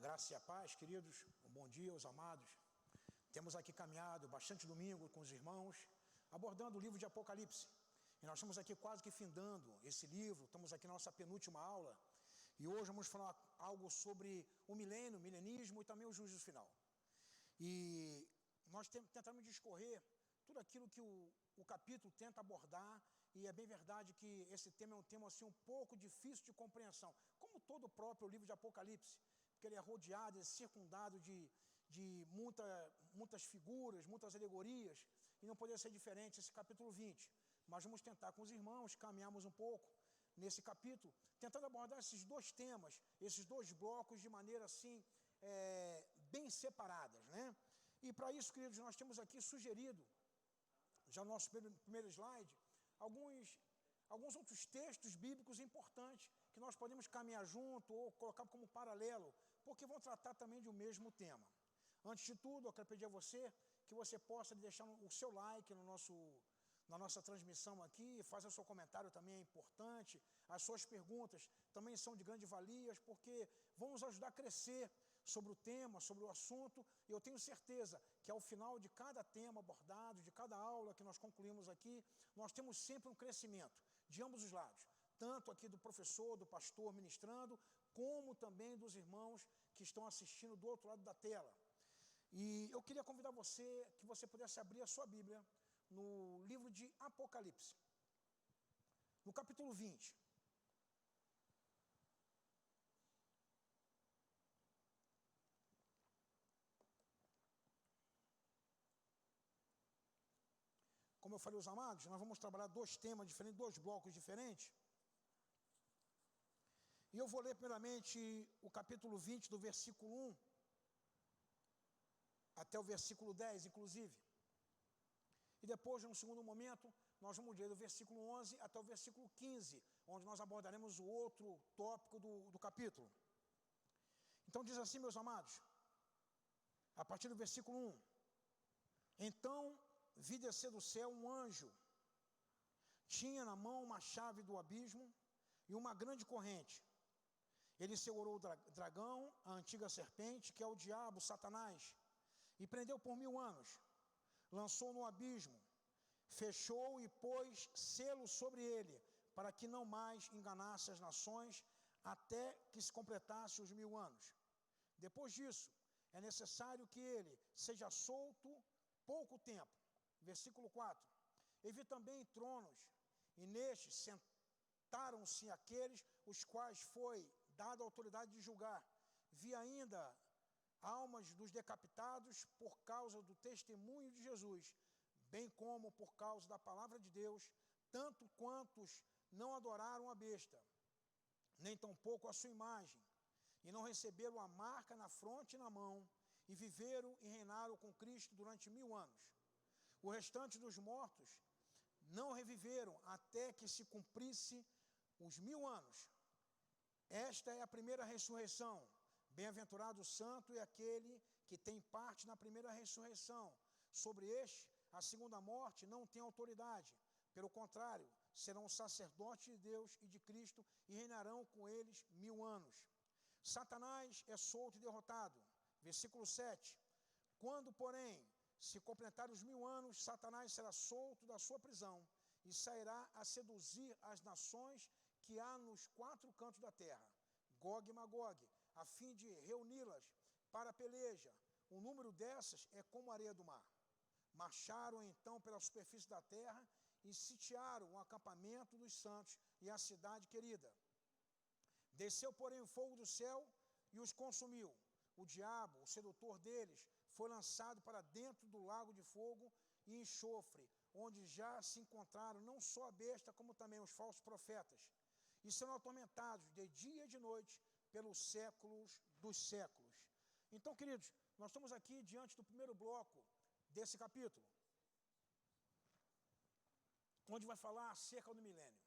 Graça e a paz, queridos, um bom dia aos amados. Temos aqui caminhado bastante domingo com os irmãos, abordando o livro de Apocalipse. E nós estamos aqui quase que findando esse livro, estamos aqui na nossa penúltima aula. E hoje vamos falar algo sobre o milênio, o milenismo e também o juízo final. E nós tentamos discorrer tudo aquilo que o capítulo tenta abordar, e é bem verdade que esse tema é um tema assim, um pouco difícil de compreensão, como todo o próprio livro de Apocalipse, porque ele é rodeado, é circundado de muitas figuras, muitas alegorias, e não poderia ser diferente esse capítulo 20. Mas vamos tentar com os irmãos, caminharmos um pouco nesse capítulo, tentando abordar esses dois temas, esses dois blocos de maneira assim, bem separadas, né? E para isso, queridos, nós temos aqui sugerido, já no nosso primeiro slide, alguns outros textos bíblicos importantes que nós podemos caminhar junto ou colocar como paralelo, porque vão tratar também de um mesmo tema. Antes de tudo, eu quero pedir a você que você possa deixar o seu like na nossa transmissão aqui, faça o seu comentário, também é importante. As suas perguntas também são de grande valia, porque vão nos ajudar a crescer sobre o tema, sobre o assunto, e eu tenho certeza que ao final de cada tema abordado, de cada aula que nós concluímos aqui, nós temos sempre um crescimento de ambos os lados, tanto aqui do professor, do pastor ministrando, como também dos irmãos que estão assistindo do outro lado da tela. E eu queria convidar você, que você pudesse abrir a sua Bíblia no livro de Apocalipse, no capítulo 20. Como eu falei aos amados, nós vamos trabalhar dois temas diferentes, dois blocos diferentes. E eu vou ler primeiramente o capítulo 20, do versículo 1 até o versículo 10, inclusive. E depois, num segundo momento, nós vamos ler do versículo 11 até o versículo 15, onde nós abordaremos o outro tópico do capítulo. Então diz assim, meus amados, a partir do versículo 1. Então vi descer do céu um anjo, tinha na mão uma chave do abismo e uma grande corrente. Ele segurou o dragão, a antiga serpente, que é o diabo, Satanás, e prendeu por 1000 anos. Lançou no abismo, fechou e pôs selo sobre ele, para que não mais enganasse as nações, até que se completasse os 1000 anos. Depois disso, é necessário que ele seja solto pouco tempo. Versículo 4. E vi também tronos, e nestes sentaram-se aqueles os quais foi dada a autoridade de julgar. Vi ainda almas dos decapitados por causa do testemunho de Jesus, bem como por causa da palavra de Deus, tanto quantos não adoraram a besta, nem tampouco a sua imagem, e não receberam a marca na fronte e na mão, e viveram e reinaram com Cristo durante 1000 anos. O restante dos mortos não reviveram até que se cumprisse os 1000 anos. Esta é a primeira ressurreição. Bem-aventurado o santo é aquele que tem parte na primeira ressurreição. Sobre este, a segunda morte não tem autoridade. Pelo contrário, serão sacerdotes de Deus e de Cristo e reinarão com eles 1000 anos. Satanás é solto e derrotado. Versículo 7. Quando, porém, se completar os 1000 anos, Satanás será solto da sua prisão e sairá a seduzir as nações que há nos 4 cantos da terra, Gog e Magog, a fim de reuni-las para a peleja. O número dessas é como a areia do mar. Marcharam então pela superfície da terra e sitiaram o acampamento dos santos e a cidade querida. Desceu, porém, o fogo do céu e os consumiu. O diabo, o sedutor deles, foi lançado para dentro do lago de fogo e enxofre, onde já se encontraram não só a besta, como também os falsos profetas. E serão atormentados de dia e de noite pelos séculos dos séculos. Então, queridos, nós estamos aqui diante do primeiro bloco desse capítulo, onde vai falar acerca do milênio.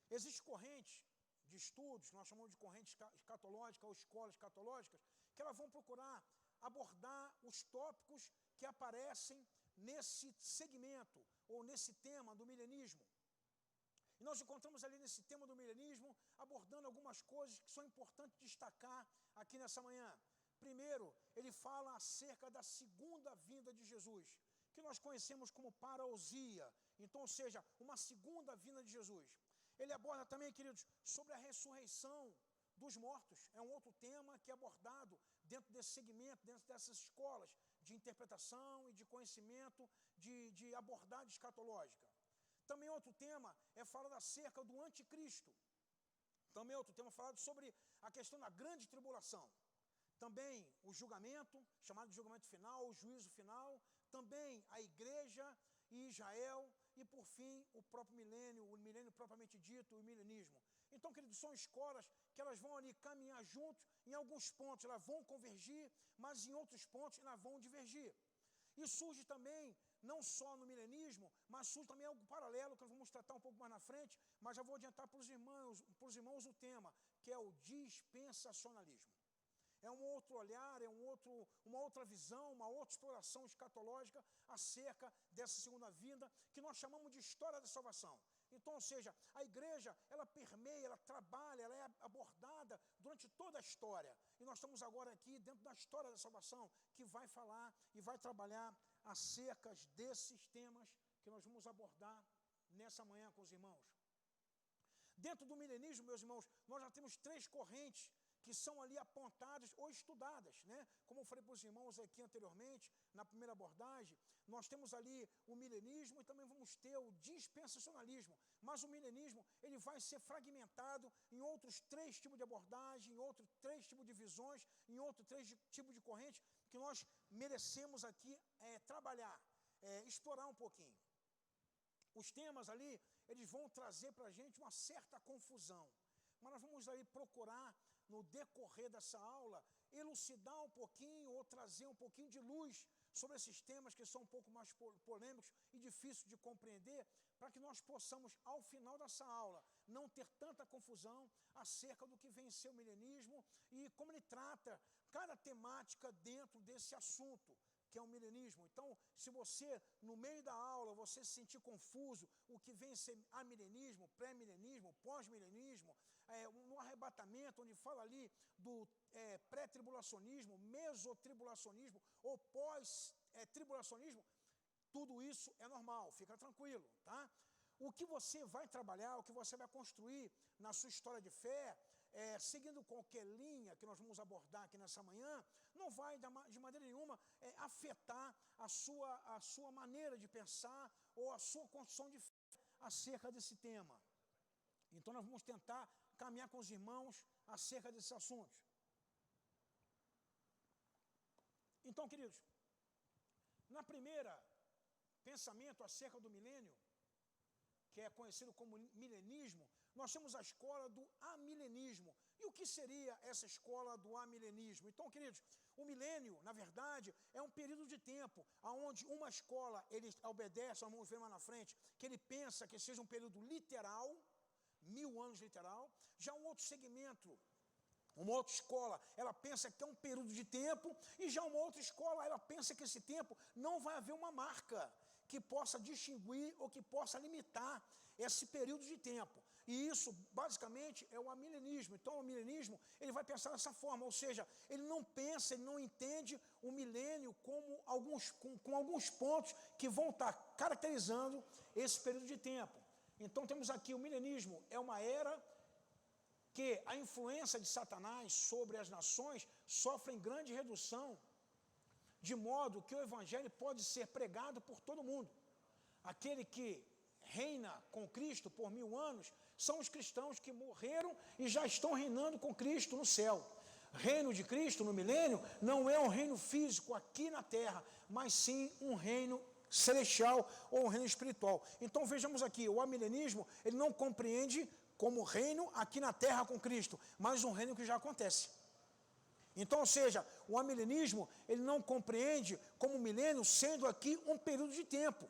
Existe corrente de estudos, que nós chamamos de corrente escatológica ou escolas escatológicas, que elas vão procurar abordar os tópicos que aparecem nesse segmento ou nesse tema do milenismo. E nós encontramos ali nesse tema do milenismo, abordando algumas coisas que são importantes destacar aqui nessa manhã. Primeiro, ele fala acerca da segunda vinda de Jesus, que nós conhecemos como parousia, então, ou seja, uma segunda vinda de Jesus. Ele aborda também, queridos, sobre a ressurreição dos mortos. É um outro tema que é abordado dentro desse segmento, dentro dessas escolas de interpretação e de conhecimento de abordagem escatológica. Também outro tema é falar acerca do anticristo. Também outro tema falado sobre a questão da grande tribulação. Também o julgamento, chamado de julgamento final, o juízo final. Também a igreja e Israel. E, por fim, o próprio milênio, o milênio propriamente dito, o milenismo. Então, queridos, são escolas que elas vão ali caminhar juntos. Em alguns pontos elas vão convergir, mas em outros pontos elas vão divergir. E surge também, não só no milenismo, mas surge também algo paralelo, que nós vamos tratar um pouco mais na frente, mas já vou adiantar para os irmãos o tema, que é o dispensacionalismo. É um outro olhar, uma outra visão, uma outra exploração escatológica acerca dessa segunda vinda, que nós chamamos de história da salvação. Então, ou seja, a igreja, ela permeia, ela trabalha, ela é abordada durante toda a história. E nós estamos agora aqui dentro da história da salvação, que vai falar e vai trabalhar acerca desses temas que nós vamos abordar nessa manhã com os irmãos. Dentro do milenismo, meus irmãos, nós já temos 3 correntes que são ali apontadas ou estudadas, né? Como eu falei para os irmãos aqui anteriormente, na primeira abordagem, nós temos ali o milenismo e também vamos ter o dispensacionalismo. Mas o milenismo, ele vai ser fragmentado em outros 3 tipos de abordagem, em outros 3 tipos de visões, em outros 3 tipos de correntes, que nós merecemos aqui trabalhar, explorar um pouquinho. Os temas ali, eles vão trazer para a gente uma certa confusão. Mas nós vamos aí procurar, no decorrer dessa aula, elucidar um pouquinho ou trazer um pouquinho de luz sobre esses temas que são um pouco mais polêmicos e difíceis de compreender, para que nós possamos, ao final dessa aula, não ter tanta confusão acerca do que vem ser o milenismo e como ele trata cada temática dentro desse assunto, que é o milenismo. Então, se você, no meio da aula, você se sentir confuso, o que vem ser amilenismo, pré-milenismo, pós-milenismo, no arrebatamento, onde fala ali do pré-tribulacionismo, mesotribulacionismo ou pós-tribulacionismo, tudo isso é normal, fica tranquilo, tá? O que você vai trabalhar, o que você vai construir na sua história de fé, seguindo qualquer linha que nós vamos abordar aqui nessa manhã, não vai de maneira nenhuma afetar a sua maneira de pensar ou a sua construção de fé acerca desse tema. Então nós vamos tentar caminhar com os irmãos acerca desses assuntos. Então, queridos, na primeira pensamento acerca do milênio, que é conhecido como milenismo, nós temos a escola do amilenismo. E o que seria essa escola do amilenismo? Então, queridos, o milênio, na verdade, é um período de tempo onde uma escola, ele obedece, nós vamos ver mais na frente, que ele pensa que seja um período literal, 1000 anos literal. Já um outro segmento, uma outra escola, ela pensa que é um período de tempo, e já uma outra escola, ela pensa que esse tempo não vai haver uma marca que possa distinguir ou que possa limitar esse período de tempo. E isso, basicamente, é o amilenismo. Então, o milenismo, ele vai pensar dessa forma, ou seja, ele não pensa, ele não entende o milênio como com alguns pontos que vão estar caracterizando esse período de tempo. Então, temos aqui o milenismo, é uma era que a influência de Satanás sobre as nações sofre grande redução, de modo que o evangelho pode ser pregado por todo mundo. Aquele que reina com Cristo por 1000 anos são os cristãos que morreram e já estão reinando com Cristo no céu. Reino de Cristo no milênio não é um reino físico aqui na terra, mas sim um reino celestial ou um reino espiritual. Então vejamos aqui, o amilenismo, ele não compreende como reino aqui na terra com Cristo, mas um reino que já acontece. Então, ou seja, o amilenismo, ele não compreende como milênio sendo aqui um período de tempo,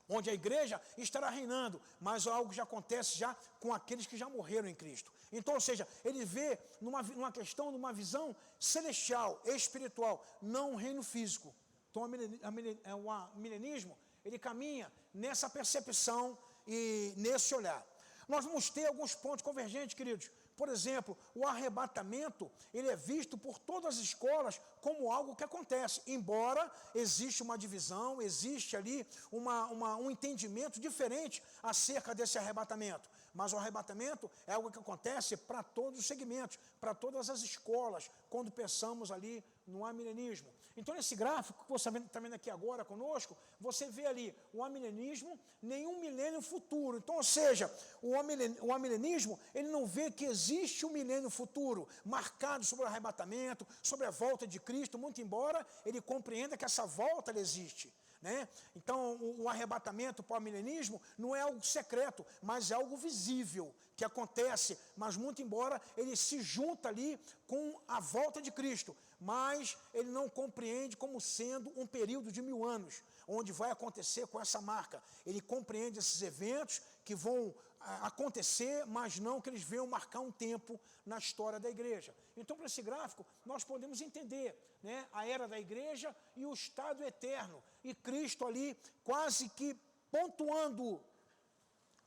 onde a igreja estará reinando, mas algo já acontece já com aqueles que já morreram em Cristo. Então, ou seja, ele vê numa questão, numa visão celestial, espiritual, não um reino físico. Então, o milenismo, ele caminha nessa percepção e nesse olhar. Nós vamos ter alguns pontos convergentes, queridos. Por exemplo, o arrebatamento, ele é visto por todas as escolas como algo que acontece, embora existe uma divisão, existe ali um entendimento diferente acerca desse arrebatamento. Mas o arrebatamento é algo que acontece para todos os segmentos, para todas as escolas, quando pensamos ali no amilenismo. Então, nesse gráfico que você está vendo aqui agora conosco, você vê ali o amilenismo, nenhum milênio futuro. Então, ou seja, o amilenismo, ele não vê que existe um milênio futuro marcado sobre o arrebatamento, sobre a volta de Cristo, muito embora ele compreenda que essa volta ela existe. Né? Então, o arrebatamento para o milenismo não é algo secreto, mas é algo visível, que acontece, mas muito embora ele se junta ali com a volta de Cristo, mas ele não compreende como sendo um período de 1000 anos, onde vai acontecer com essa marca. Ele compreende esses eventos que vão acontecer, mas não que eles venham marcar um tempo na história da igreja. Então, para esse gráfico, nós podemos entender, né, a era da igreja e o estado eterno, e Cristo ali quase que pontuando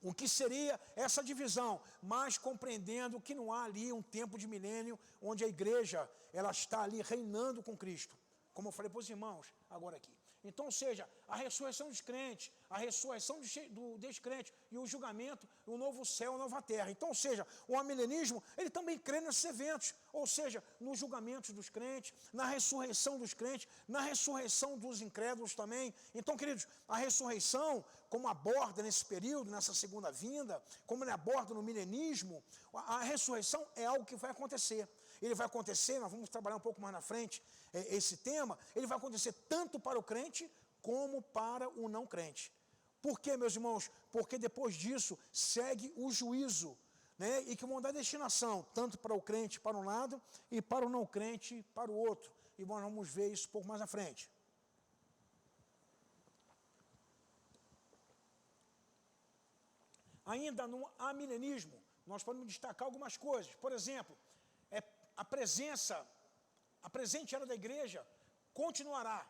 o que seria essa divisão, mas compreendendo que não há ali um tempo de milênio onde a igreja ela está ali reinando com Cristo, como eu falei para os irmãos agora aqui. Então, ou seja, a ressurreição dos crentes, a ressurreição do descrente e o julgamento, o novo céu, a nova terra. Então, ou seja, o amilenismo, ele também crê nesses eventos, ou seja, nos julgamentos dos crentes, na ressurreição dos crentes, na ressurreição dos incrédulos também. Então, queridos, a ressurreição, como aborda nesse período, nessa segunda vinda, como ele aborda no milenismo, a ressurreição é algo que vai acontecer. Ele vai acontecer, nós vamos trabalhar um pouco mais na frente esse tema, ele vai acontecer tanto para o crente como para o não crente. Por quê, meus irmãos? Porque depois disso segue o juízo, né? E que vão dar destinação, tanto para o crente para um lado e para o não crente para o outro. E nós vamos ver isso um pouco mais na frente. Ainda no amilenismo, nós podemos destacar algumas coisas. Por exemplo, a presente era da igreja continuará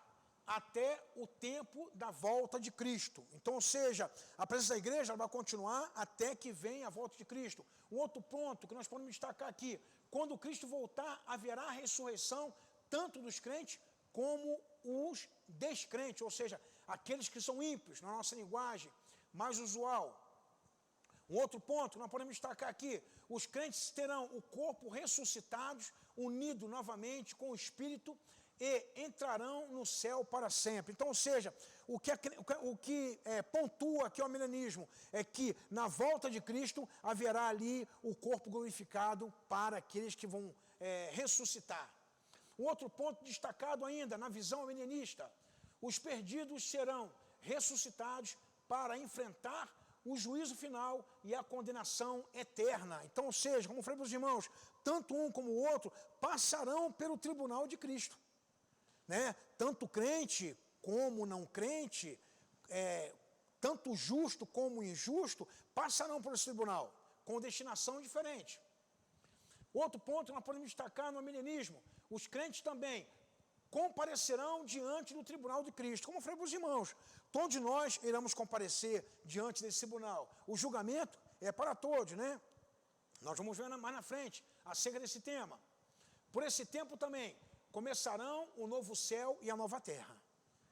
até o tempo da volta de Cristo. Então, ou seja, a presença da igreja vai continuar até que venha a volta de Cristo. Um outro ponto que nós podemos destacar aqui, quando Cristo voltar, haverá ressurreição tanto dos crentes como os descrentes, ou seja, aqueles que são ímpios, na nossa linguagem mais usual. Um outro ponto, nós podemos destacar aqui, os crentes terão o corpo ressuscitados, unido novamente com o Espírito e entrarão no céu para sempre. Então, ou seja, o que pontua aqui o amilenismo é que na volta de Cristo haverá ali o corpo glorificado para aqueles que vão ressuscitar. Um outro ponto destacado ainda na visão milenista, os perdidos serão ressuscitados para enfrentar o juízo final e a condenação eterna. Então, ou seja, como eu falei para os irmãos, tanto um como o outro passarão pelo tribunal de Cristo. Né? Tanto crente como não crente, tanto justo como injusto, passarão por esse tribunal, com destinação diferente. Outro ponto que nós podemos destacar no amilenismo, os crentes também comparecerão diante do tribunal de Cristo. Como eu falei para os irmãos, todos nós iremos comparecer diante desse tribunal. O julgamento é para todos, né? Nós vamos ver mais na frente acerca desse tema. Por esse tempo também começarão o novo céu e a nova terra.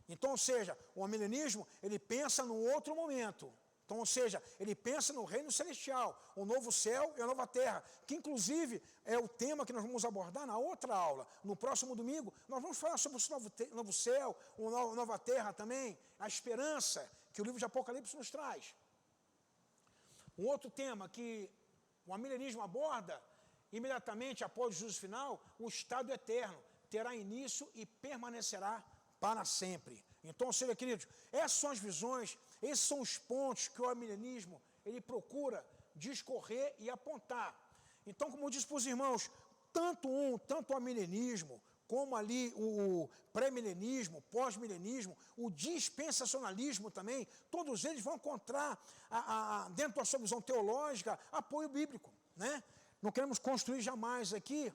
Então, ou seja, o amilenismo, ele pensa num outro momento. Então, ou seja, ele pensa no reino celestial, o novo céu e a nova terra, que inclusive é o tema que nós vamos abordar na outra aula. No próximo domingo, nós vamos falar sobre o novo céu, a nova terra também, a esperança que o livro de Apocalipse nos traz. Um outro tema que o amilenismo aborda, imediatamente após o juízo final, o estado eterno terá início e permanecerá para sempre. Então, ou seja, queridos, essas são as visões, esses são os pontos que o amilenismo ele procura discorrer e apontar. Então, como eu disse para os irmãos, tanto o amilenismo, como ali o pré-milenismo, pós-milenismo, o dispensacionalismo também, todos eles vão encontrar, dentro da sua visão teológica, apoio bíblico. Né? Não queremos construir jamais aqui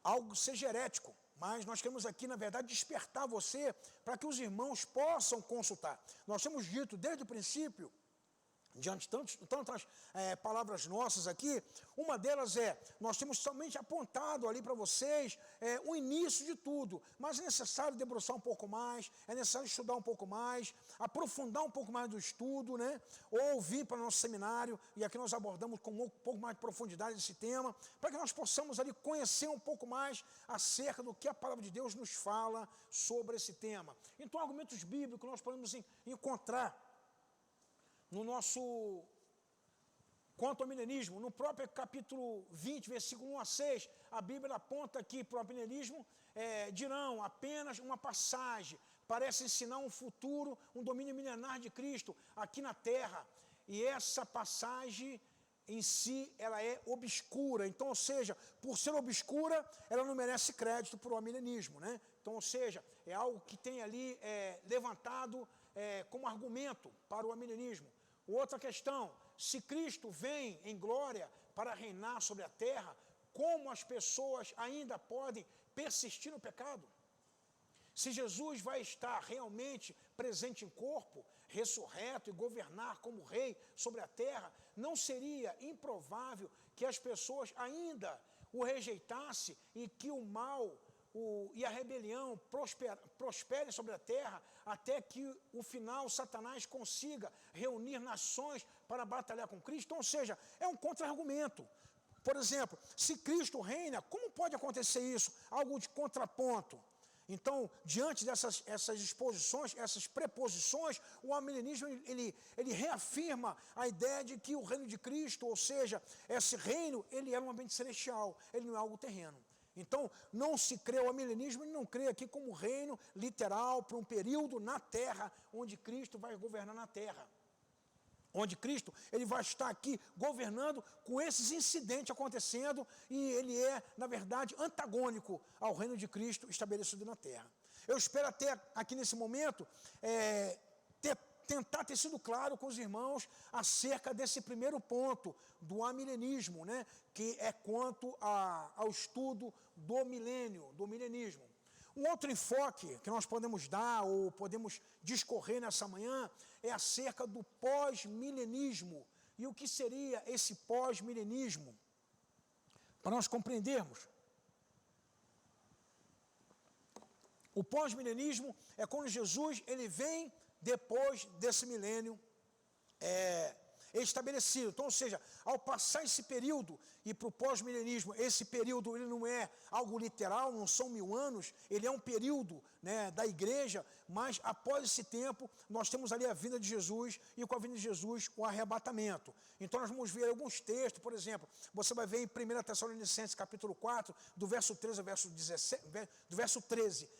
algo seja herético. mas nós queremos aqui, na verdade, despertar você para que os irmãos possam consultar. Nós temos dito desde o princípio, diante de tantas palavras nossas aqui, uma delas nós temos somente apontado ali para vocês o início de tudo, mas é necessário debruçar um pouco mais, é necessário estudar um pouco mais, aprofundar um pouco mais do estudo, né? Ou vir para o nosso seminário, e aqui nós abordamos com um pouco mais de profundidade esse tema, para que nós possamos ali conhecer um pouco mais acerca do que a palavra de Deus nos fala sobre esse tema. Então, argumentos bíblicos nós podemos encontrar no nosso, quanto ao milenismo, no próprio capítulo 20, versículo 1 a 6, a Bíblia aponta aqui para o milenismo, dirão apenas uma passagem, parece ensinar um futuro, um domínio milenar de Cristo aqui na terra, e essa passagem em si, ela é obscura, então, ou seja, por ser obscura, ela não merece crédito para o milenismo, né? Então, ou seja, é algo que tem ali levantado como argumento para o milenismo. Outra questão, se Cristo vem em glória para reinar sobre a terra, como as pessoas ainda podem persistir no pecado? Se Jesus vai estar realmente presente em corpo, ressurreto e governar como rei sobre a terra, não seria improvável que as pessoas ainda o rejeitassem e que o mal e a rebelião prosperem sobre a terra, até que o final Satanás consiga reunir nações para batalhar com Cristo? Então, ou seja, é um contra-argumento. Por exemplo, se Cristo reina, como pode acontecer isso? Algo de contraponto. Então, diante dessas exposições, essas preposições, o amilenismo ele reafirma a ideia de que o reino de Cristo, ou seja, esse reino, ele é um ambiente celestial, ele não é algo terreno. Então, não se crê o amilenismo, ele não crê aqui como reino literal para um período na terra, onde Cristo vai governar na terra. Onde Cristo ele vai estar aqui governando com esses incidentes acontecendo, e ele é, na verdade, antagônico ao reino de Cristo estabelecido na terra. Eu espero até aqui nesse momento tentar ter sido claro com os irmãos acerca desse primeiro ponto do amilenismo, né, que é quanto ao estudo do milênio, do milenismo. Um outro enfoque que nós podemos dar ou podemos discorrer nessa manhã é acerca do pós-milenismo. E o que seria esse pós-milenismo? Para nós compreendermos. O pós-milenismo é quando Jesus ele vem depois desse milênio estabelecido. Então, ou seja, ao passar esse período e para o pós-milenismo, esse período ele não é algo literal, não são 1000 anos, ele é um período, né, da igreja, mas após esse tempo, nós temos ali a vinda de Jesus e com a vinda de Jesus o arrebatamento. Então nós vamos ver alguns textos, por exemplo, você vai ver em 1 Tessalonicenses capítulo 4, do verso 13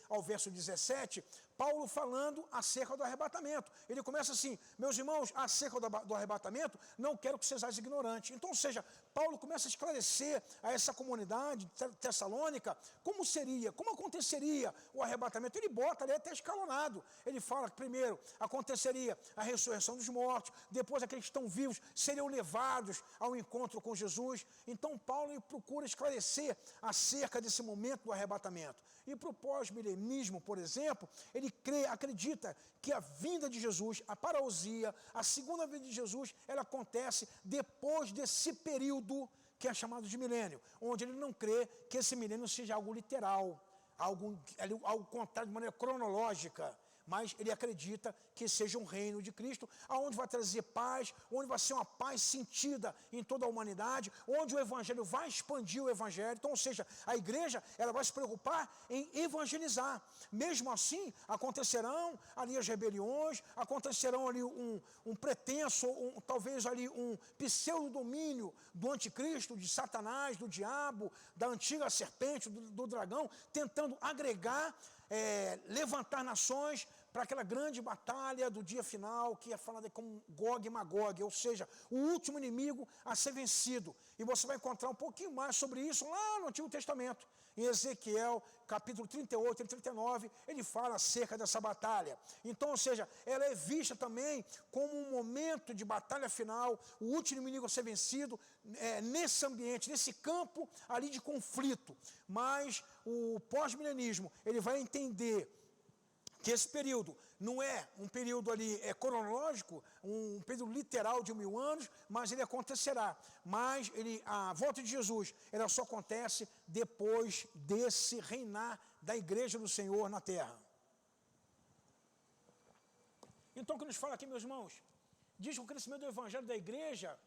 ao verso 17, Paulo falando acerca do arrebatamento. Ele começa assim: meus irmãos, acerca do arrebatamento, não quero que sejais ignorantes. Então, ou seja, Paulo começa a esclarecer a essa comunidade tessalônica como seria, como aconteceria o arrebatamento. Ele bota ali até escalonado. Ele fala que primeiro aconteceria a ressurreição dos mortos, depois aqueles que estão vivos seriam levados ao encontro com Jesus. Então Paulo procura esclarecer acerca desse momento do arrebatamento. E para o pós-milenismo, por exemplo, ele acredita que a vinda de Jesus, a parousia, a segunda vinda de Jesus, ela acontece depois desse período que é chamado de milênio, onde ele não crê que esse milênio seja algo literal, algo contado de maneira cronológica, mas ele acredita que seja um reino de Cristo, onde vai trazer paz, onde vai ser uma paz sentida em toda a humanidade, onde o Evangelho vai expandir o Evangelho. Então, ou seja, a igreja ela vai se preocupar em evangelizar. Mesmo assim, acontecerão ali as rebeliões, acontecerão ali um pretenso, talvez ali um pseudo-domínio do anticristo, de Satanás, do diabo, da antiga serpente, do dragão, tentando agregar, levantar nações para aquela grande batalha do dia final, que é falada como Gog e Magog, ou seja, o último inimigo a ser vencido. E você vai encontrar um pouquinho mais sobre isso lá no Antigo Testamento. Em Ezequiel, capítulo 38 e 39, ele fala acerca dessa batalha. Então, ou seja, ela é vista também como um momento de batalha final, o último inimigo a ser vencido, nesse ambiente, nesse campo ali de conflito. Mas o pós-milenismo, ele vai entender que esse período não é um período ali cronológico, um período literal de 1000 anos, mas ele acontecerá. Mas a volta de Jesus, ela só acontece depois desse reinar da igreja do Senhor na terra. Então, o que nos fala aqui, meus irmãos? Diz que o crescimento do evangelho da igreja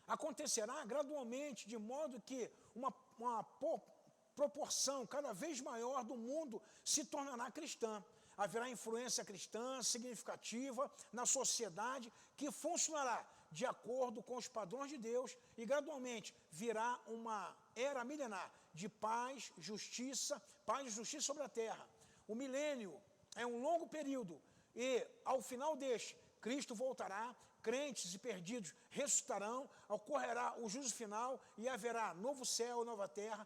acontecerá gradualmente, de modo que uma proporção cada vez maior do mundo se tornará cristã. Haverá influência cristã significativa na sociedade que funcionará de acordo com os padrões de Deus e gradualmente virá uma era milenar de paz e justiça sobre a terra. O milênio é um longo período e ao final deste, Cristo voltará, crentes e perdidos ressuscitarão, ocorrerá o juízo final e haverá novo céu e nova terra,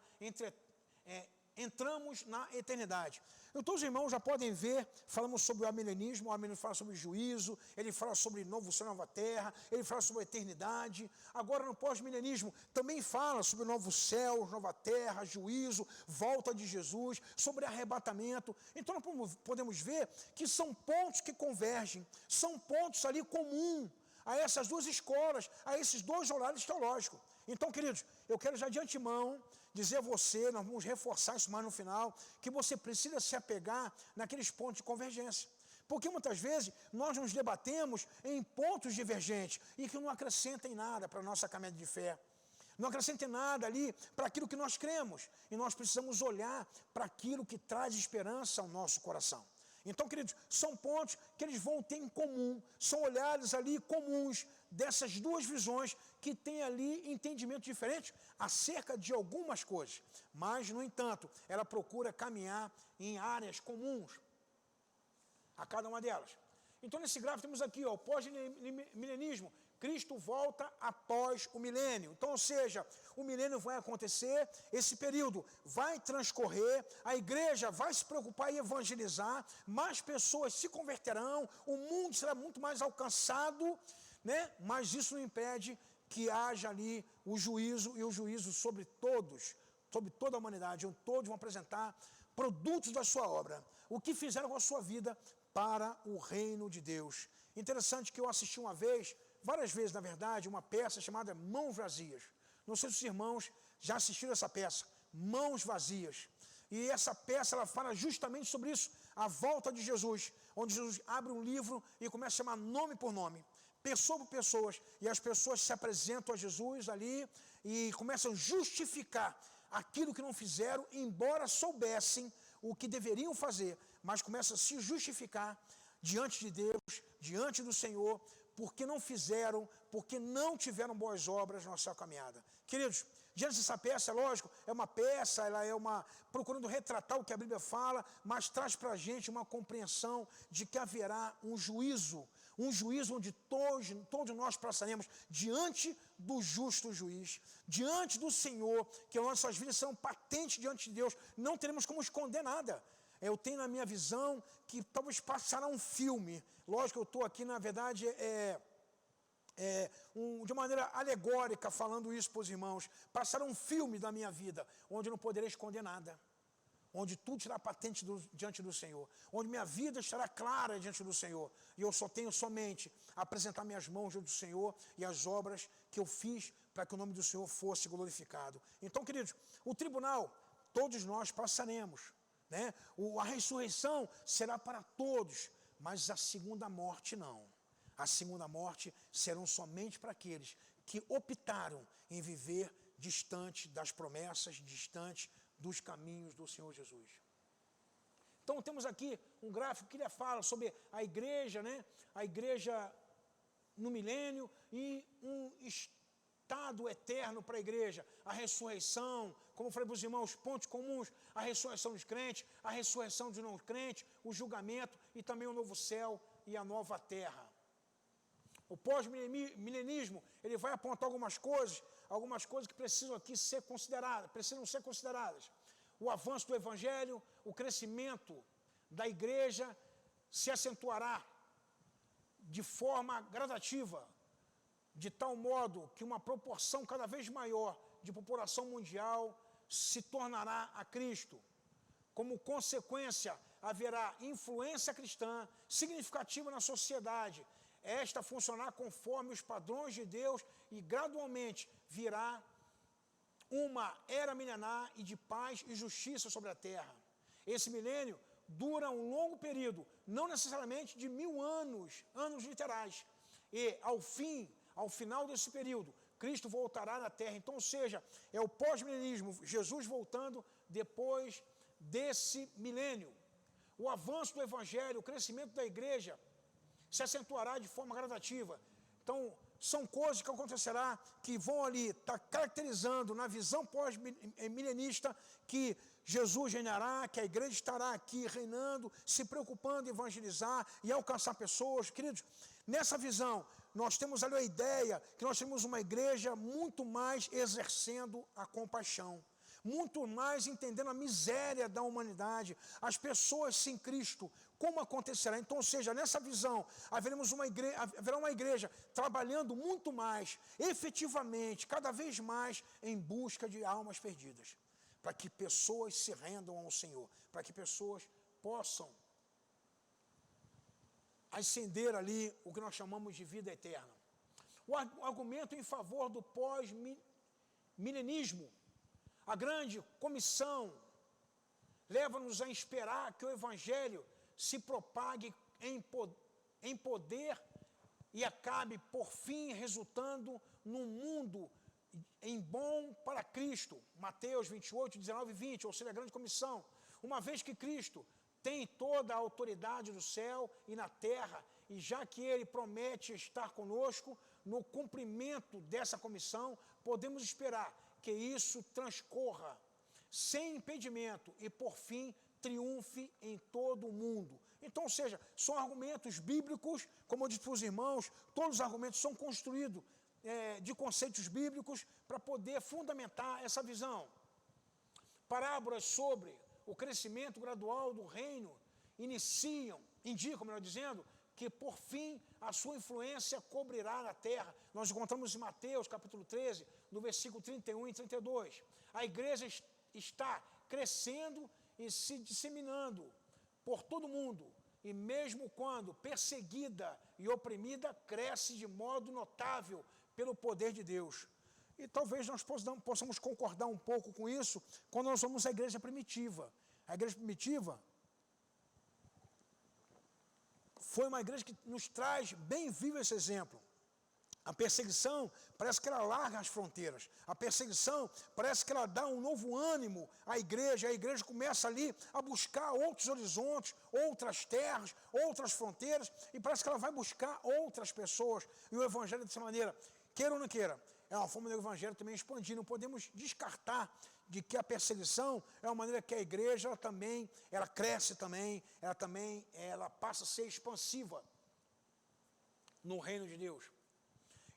entramos na eternidade. Então os irmãos já podem ver, falamos sobre o amilenismo, o amilenismo fala sobre juízo, ele fala sobre novo céu e nova terra, ele fala sobre a eternidade. Agora no pós-milenismo também fala sobre novo céu, nova terra, juízo, volta de Jesus, sobre arrebatamento. Então nós podemos ver que são pontos que convergem, são pontos ali comuns a essas duas escolas, a esses dois horários teológicos. Então, queridos, eu quero já de antemão dizer a você, nós vamos reforçar isso mais no final, que você precisa se apegar naqueles pontos de convergência. Porque muitas vezes nós nos debatemos em pontos divergentes e que não acrescentem nada para a nossa caminhada de fé. Não acrescentem nada ali para aquilo que nós cremos. E nós precisamos olhar para aquilo que traz esperança ao nosso coração. Então, queridos, são pontos que eles vão ter em comum, são olhares ali comuns dessas duas visões que têm ali entendimento diferente acerca de algumas coisas. Mas, no entanto, ela procura caminhar em áreas comuns a cada uma delas. Então, nesse gráfico temos aqui, o pós-milenismo, Cristo volta após o milênio. Então, ou seja, o milênio vai acontecer, esse período vai transcorrer, a igreja vai se preocupar em evangelizar, mais pessoas se converterão, o mundo será muito mais alcançado, né? Mas isso não impede que haja ali o juízo, e o juízo sobre todos, sobre toda a humanidade, onde todos vão apresentar produtos da sua obra, o que fizeram com a sua vida para o reino de Deus. Interessante que eu assisti uma vez, várias vezes na verdade, uma peça chamada Mãos Vazias. Não sei se os irmãos já assistiram essa peça, Mãos Vazias. E essa peça ela fala justamente sobre isso, a volta de Jesus, onde Jesus abre um livro e começa a chamar nome por nome, pessoa por pessoas, e as pessoas se apresentam a Jesus ali e começam a justificar aquilo que não fizeram, embora soubessem o que deveriam fazer, mas começam a se justificar diante de Deus, diante do Senhor, porque não fizeram, porque não tiveram boas obras na sua caminhada. Queridos, diante dessa peça, lógico, é uma peça, ela é procurando retratar o que a Bíblia fala, mas traz para a gente uma compreensão de que haverá um juízo onde todos nós passaremos diante do justo juiz, diante do Senhor, que as nossas vidas serão patentes diante de Deus, não teremos como esconder nada. Eu tenho na minha visão que talvez passará um filme, lógico, eu estou aqui na verdade de maneira alegórica falando isso para os irmãos, passará um filme da minha vida, onde eu não poderei esconder nada, onde tudo será patente diante do Senhor, onde minha vida estará clara diante do Senhor, e eu só tenho somente a apresentar minhas mãos diante do Senhor e as obras que eu fiz para que o nome do Senhor fosse glorificado. Então, queridos, o tribunal, todos nós passaremos, né? A ressurreição será para todos, mas a segunda morte não. A segunda morte serão somente para aqueles que optaram em viver distante das promessas, distante dos caminhos do Senhor Jesus. Então temos aqui um gráfico que ele fala sobre a igreja, né? A igreja no milênio e um resultado eterno para a igreja, a ressurreição, como eu falei para os irmãos, pontos comuns, a ressurreição dos crentes, a ressurreição dos não crentes, o julgamento e também o novo céu e a nova terra. O pós-milenismo, ele vai apontar algumas coisas que precisam aqui ser consideradas, O avanço do evangelho, o crescimento da igreja se acentuará de forma gradativa, de tal modo que uma proporção cada vez maior de população mundial se tornará a Cristo. Como consequência, haverá influência cristã significativa na sociedade. Esta funcionará conforme os padrões de Deus e gradualmente virá uma era milenar e de paz e justiça sobre a terra. Esse milênio dura um longo período, não necessariamente de 1000 anos, anos literais. E ao final desse período, Cristo voltará na terra. Então, ou seja, é o pós-milenismo, Jesus voltando depois desse milênio. O avanço do evangelho, o crescimento da igreja se acentuará de forma gradativa. Então, são coisas que acontecerá que vão ali estar caracterizando na visão pós-milenista que Jesus reinará, que a igreja estará aqui reinando, se preocupando em evangelizar e alcançar pessoas. Queridos, nessa visão, nós temos ali a ideia que nós temos uma igreja muito mais exercendo a compaixão, muito mais entendendo a miséria da humanidade, as pessoas sem Cristo, como acontecerá. Então, ou seja, nessa visão, haverá uma igreja trabalhando muito mais, efetivamente, cada vez mais, em busca de almas perdidas, para que pessoas se rendam ao Senhor, para que pessoas possam ascender ali o que nós chamamos de vida eterna. O argumento em favor do pós-milenismo, a grande comissão, leva-nos a esperar que o evangelho se propague em poder e acabe, por fim, resultando num mundo em bom para Cristo. Mateus 28, 19 e 20, ou seja, a grande comissão. Uma vez que Cristo tem toda a autoridade do céu e na terra, e já que Ele promete estar conosco, no cumprimento dessa comissão, podemos esperar que isso transcorra sem impedimento e, por fim, triunfe em todo o mundo. Então, ou seja, são argumentos bíblicos, como eu disse para os irmãos, todos os argumentos são construídos de conceitos bíblicos para poder fundamentar essa visão. Parábolas sobre o crescimento gradual do reino indicam, melhor dizendo, que por fim a sua influência cobrirá na terra. Nós encontramos em Mateus capítulo 13, no versículo 31 e 32. A igreja está crescendo e se disseminando por todo o mundo, e mesmo quando perseguida e oprimida, cresce de modo notável pelo poder de Deus. E talvez nós possamos concordar um pouco com isso quando nós vamos à igreja primitiva. A igreja primitiva foi uma igreja que nos traz bem vivo esse exemplo. A perseguição parece que ela larga as fronteiras. A perseguição parece que ela dá um novo ânimo à igreja. A igreja começa ali a buscar outros horizontes, outras terras, outras fronteiras, e parece que ela vai buscar outras pessoas. E o evangelho dessa maneira, queira ou não queira, é uma forma do evangelho também expandir. Não podemos descartar de que a perseguição é uma maneira que a igreja ela cresce também, ela passa a ser expansiva no reino de Deus.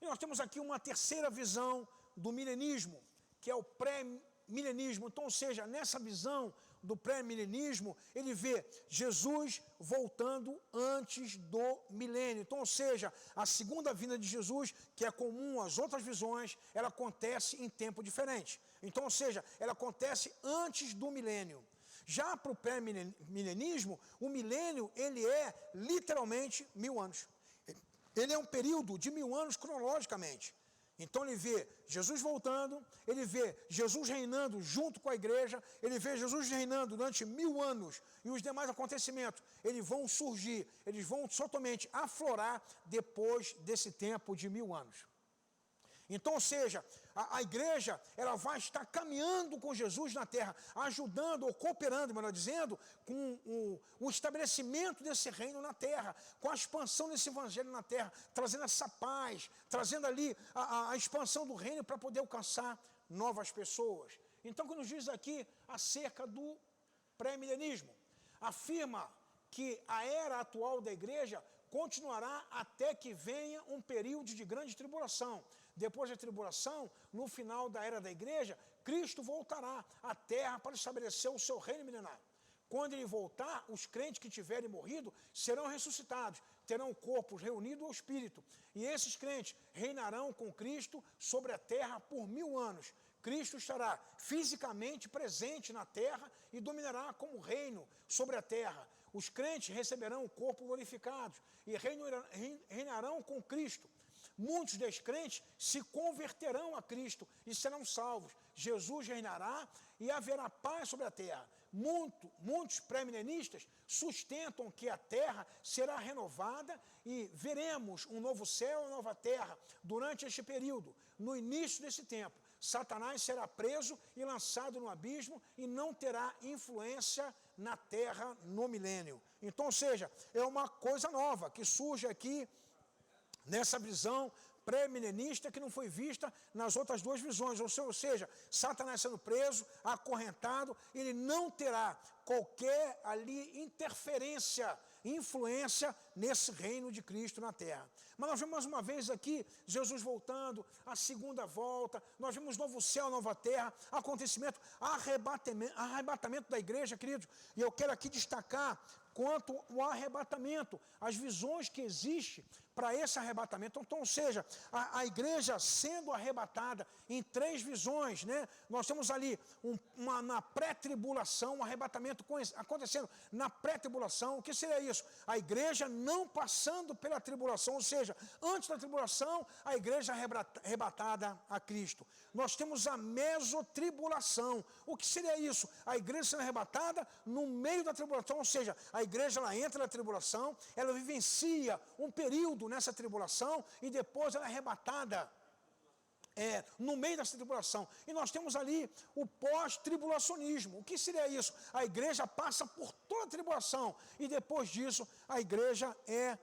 E nós temos aqui uma terceira visão do milenismo, que é o pré-milenismo. Então, ou seja, nessa visão do pré-milenismo, ele vê Jesus voltando antes do milênio. Então, ou seja, a segunda vinda de Jesus, que é comum às outras visões, ela acontece em tempo diferente. Então, ou seja, ela acontece antes do milênio. Já para o pré-milenismo, o milênio, ele é literalmente 1000 anos. Ele é um período de 1000 anos cronologicamente. Então ele vê Jesus voltando, ele vê Jesus reinando junto com a igreja, ele vê Jesus reinando durante 1000 anos, e os demais acontecimentos, eles vão surgir, eles vão totalmente aflorar depois desse tempo de 1000 anos. Então, ou seja, a igreja, ela vai estar caminhando com Jesus na terra, ajudando ou cooperando, melhor dizendo, com o estabelecimento desse reino na terra, com a expansão desse evangelho na terra, trazendo essa paz, trazendo ali a expansão do reino para poder alcançar novas pessoas. Então, quando nos diz aqui acerca do pré-milenismo, afirma que a era atual da igreja continuará até que venha um período de grande tribulação. Depois da tribulação, no final da era da igreja, Cristo voltará à terra para estabelecer o seu reino milenar. Quando ele voltar, os crentes que tiverem morrido serão ressuscitados, terão corpos reunidos ao Espírito. E esses crentes reinarão com Cristo sobre a terra por 1000 anos. Cristo estará fisicamente presente na terra e dominará como reino sobre a terra. Os crentes receberão o corpo glorificados e reinarão com Cristo. Muitos descrentes se converterão a Cristo e serão salvos. Jesus reinará e haverá paz sobre a terra. Muitos pré-milenistas sustentam que a terra será renovada e veremos um novo céu e uma nova terra durante este período. No início desse tempo, Satanás será preso e lançado no abismo e não terá influência na terra no milênio. Então, ou seja, é uma coisa nova que surge aqui nessa visão pré-milenista que não foi vista nas outras duas visões. Ou seja, Satanás sendo preso, acorrentado, ele não terá qualquer ali interferência, influência nesse reino de Cristo na terra. Mas nós vemos mais uma vez aqui Jesus voltando, a segunda volta, nós vemos novo céu, nova terra, acontecimento, arrebatamento da igreja, queridos. E eu quero aqui destacar quanto ao arrebatamento, as visões que existem para esse arrebatamento. Então, ou seja, a igreja sendo arrebatada em 3 visões, né? Nós temos ali na pré-tribulação, um arrebatamento acontecendo na pré-tribulação. O que seria isso? A igreja não passando pela tribulação, ou seja, antes da tribulação, a igreja arrebatada a Cristo. Nós temos a mesotribulação. O que seria isso? A igreja sendo arrebatada no meio da tribulação, ou seja, a igreja ela entra na tribulação, ela vivencia um período nessa tribulação e depois ela é arrebatada no meio dessa tribulação. E nós temos ali o pós-tribulacionismo. O que seria isso? A igreja passa por toda a tribulação e depois disso a igreja é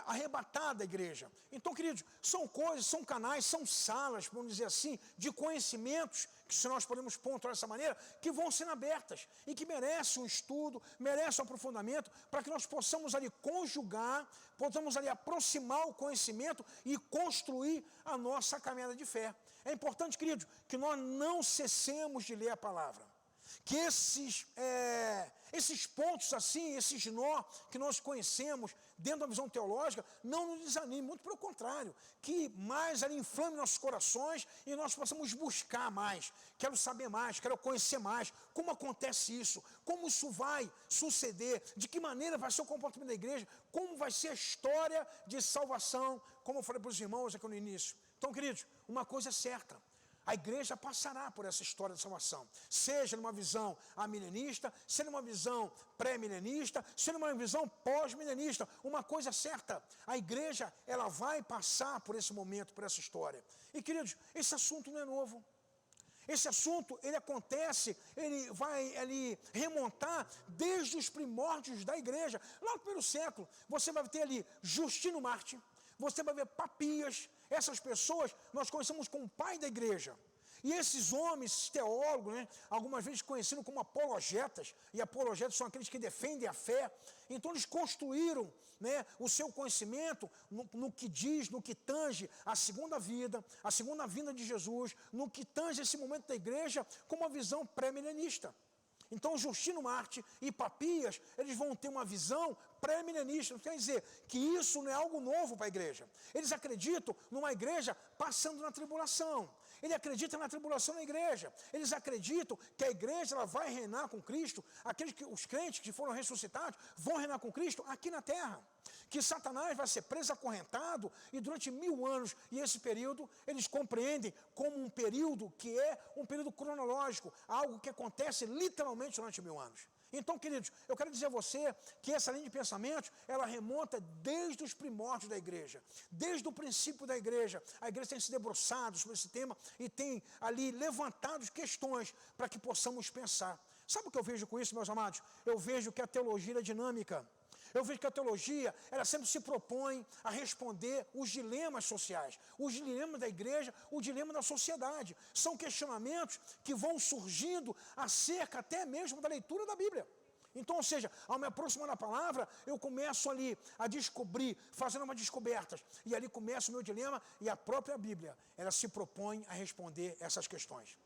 arrebatada, a igreja. Então, queridos, são coisas, são canais, são salas, vamos dizer assim, de conhecimentos, que se nós podemos pontuar dessa maneira, que vão sendo abertas e que merecem um estudo, merecem um aprofundamento, para que nós possamos ali conjugar, possamos ali aproximar o conhecimento e construir a nossa caminhada de fé. É importante, queridos, que nós não cessemos de ler a palavra. Que esses pontos assim, esses nó que nós conhecemos dentro da visão teológica, não nos desanime, muito pelo contrário, que mais ali inflame nossos corações e nós possamos buscar mais, quero saber mais, quero conhecer mais, como acontece isso, como isso vai suceder, de que maneira vai ser o comportamento da igreja, como vai ser a história de salvação, como eu falei para os irmãos aqui no início. Então, queridos, uma coisa é certa, a igreja passará por essa história de salvação, seja numa visão amilenista, seja numa visão pré-milenista, seja numa visão pós-milenista. Uma coisa é certa, a igreja ela vai passar por esse momento, por essa história. E, queridos, esse assunto não é novo. Esse assunto, ele acontece, ele vai ali remontar desde os primórdios da igreja. Lá no primeiro século, você vai ter ali Justino Mártir, você vai ver Papias. Essas pessoas nós conhecemos como pai da igreja. E esses homens, teólogos, né, algumas vezes conhecidos como apologetas, e apologetas são aqueles que defendem a fé, então eles construíram, né, o seu conhecimento no que diz, no que tange a segunda vinda de Jesus, no que tange esse momento da igreja, com uma visão pré-milenista. Então, Justino Mártir e Papias, eles vão ter uma visão pré-milenista. Quer dizer que isso não é algo novo para a igreja. Eles acreditam numa igreja passando na tribulação. Ele acredita na tribulação na igreja. Eles acreditam que a igreja ela vai reinar com Cristo. Os crentes que foram ressuscitados vão reinar com Cristo aqui na terra. Que Satanás vai ser preso, acorrentado, e durante 1000 anos, e esse período, eles compreendem como um período que é um período cronológico, algo que acontece literalmente durante 1000 anos. Então, queridos, eu quero dizer a você que essa linha de pensamentos, ela remonta desde os primórdios da igreja, desde o princípio da igreja. A igreja tem se debruçado sobre esse tema e tem ali levantado questões para que possamos pensar. Sabe o que eu vejo com isso, meus amados? Eu vejo que a teologia é dinâmica. Eu vejo que a teologia, ela sempre se propõe a responder os dilemas sociais, os dilemas da igreja, o dilema da sociedade. São questionamentos que vão surgindo acerca até mesmo da leitura da Bíblia. Então, ou seja, ao me aproximar da palavra, eu começo ali a descobrir, fazendo umas descobertas. E ali começa o meu dilema e a própria Bíblia, ela se propõe a responder essas questões.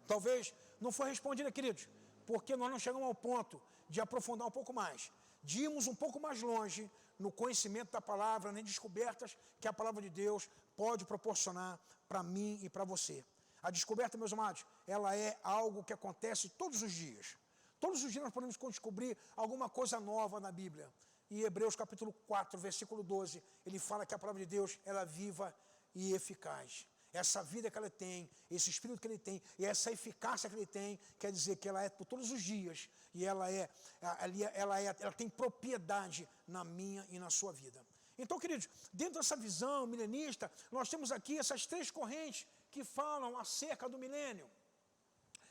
Talvez não foi respondida, queridos, porque nós não chegamos ao ponto de aprofundar um pouco mais, de irmos um pouco mais longe no conhecimento da palavra, nem descobertas que a palavra de Deus pode proporcionar para mim e para você. A descoberta, meus amados, ela é algo que acontece todos os dias. Todos os dias nós podemos descobrir alguma coisa nova na Bíblia. E Hebreus capítulo 4, versículo 12, ele fala que a palavra de Deus, ela é viva e eficaz. Essa vida que ela tem, esse espírito que ele tem, e essa eficácia que ele tem, quer dizer que ela é por todos os dias, e ela tem propriedade na minha e na sua vida. Então, queridos, dentro dessa visão milenista, nós temos aqui essas três correntes que falam acerca do milênio.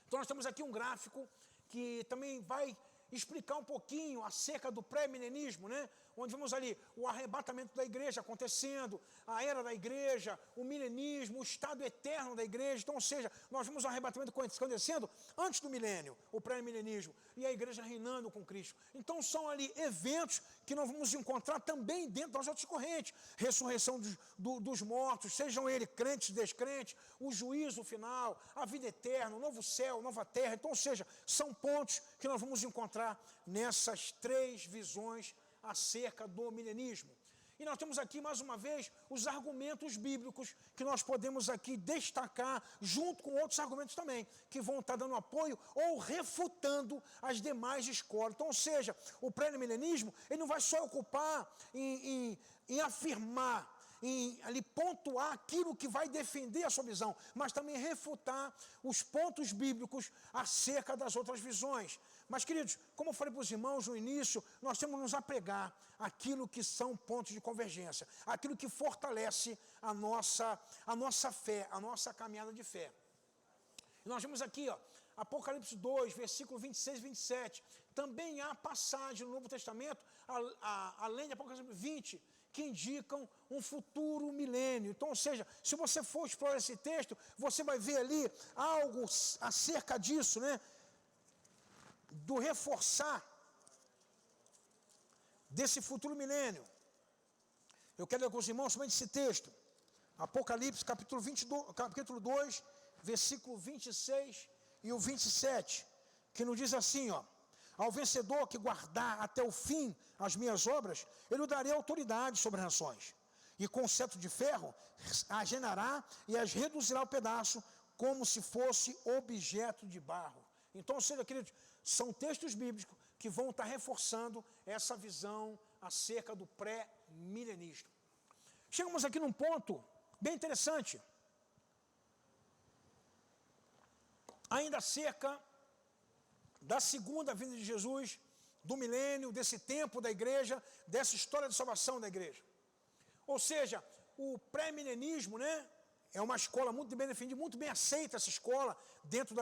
Então, nós temos aqui um gráfico que também vai explicar um pouquinho acerca do pré-milenismo, né? Onde vemos ali o arrebatamento da igreja acontecendo, a era da igreja, o milenismo, o estado eterno da igreja. Então, ou seja, nós vemos o arrebatamento acontecendo antes do milênio, o pré-milenismo, e a igreja reinando com Cristo. Então, são ali eventos que nós vamos encontrar também dentro das outras correntes. Ressurreição dos mortos, sejam eles crentes, descrentes, o juízo final, a vida eterna, o novo céu, nova terra. Então, ou seja, são pontos que nós vamos encontrar nessas três visões acerca do milenismo. E nós temos aqui, mais uma vez, os argumentos bíblicos que nós podemos aqui destacar, junto com outros argumentos também, que vão estar dando apoio ou refutando as demais escolas. Então, ou seja, o pré-milenismo, ele não vai só ocupar em afirmar, em ali pontuar aquilo que vai defender a sua visão, mas também refutar os pontos bíblicos acerca das outras visões. Mas, queridos, como eu falei para os irmãos no início, nós temos que nos apegar àquilo que são pontos de convergência, aquilo que fortalece a nossa fé, a nossa caminhada de fé. E nós vemos aqui, ó, Apocalipse 2, versículo 26 e 27. Também há passagem no Novo Testamento, além de Apocalipse 20, que indicam um futuro milênio. Então, ou seja, se você for explorar esse texto, você vai ver ali algo acerca disso, né? Do reforçar desse futuro milênio. Eu quero ler com os irmãos somente esse texto. Apocalipse, capítulo 2, versículo 26 e o 27, que nos diz assim, ó: ao vencedor que guardar até o fim as minhas obras, eu lhe darei autoridade sobre as nações, e com cetro de ferro as generará e as reduzirá ao pedaço, como se fosse objeto de barro. Então, ou seja, queridos, são textos bíblicos que vão estar reforçando essa visão acerca do pré-milenismo. Chegamos aqui num ponto bem interessante, ainda acerca da segunda vinda de Jesus, do milênio, desse tempo da igreja, dessa história de salvação da igreja. Ou seja, o pré-milenismo, né, é uma escola muito bem defendida, muito bem aceita essa escola dentro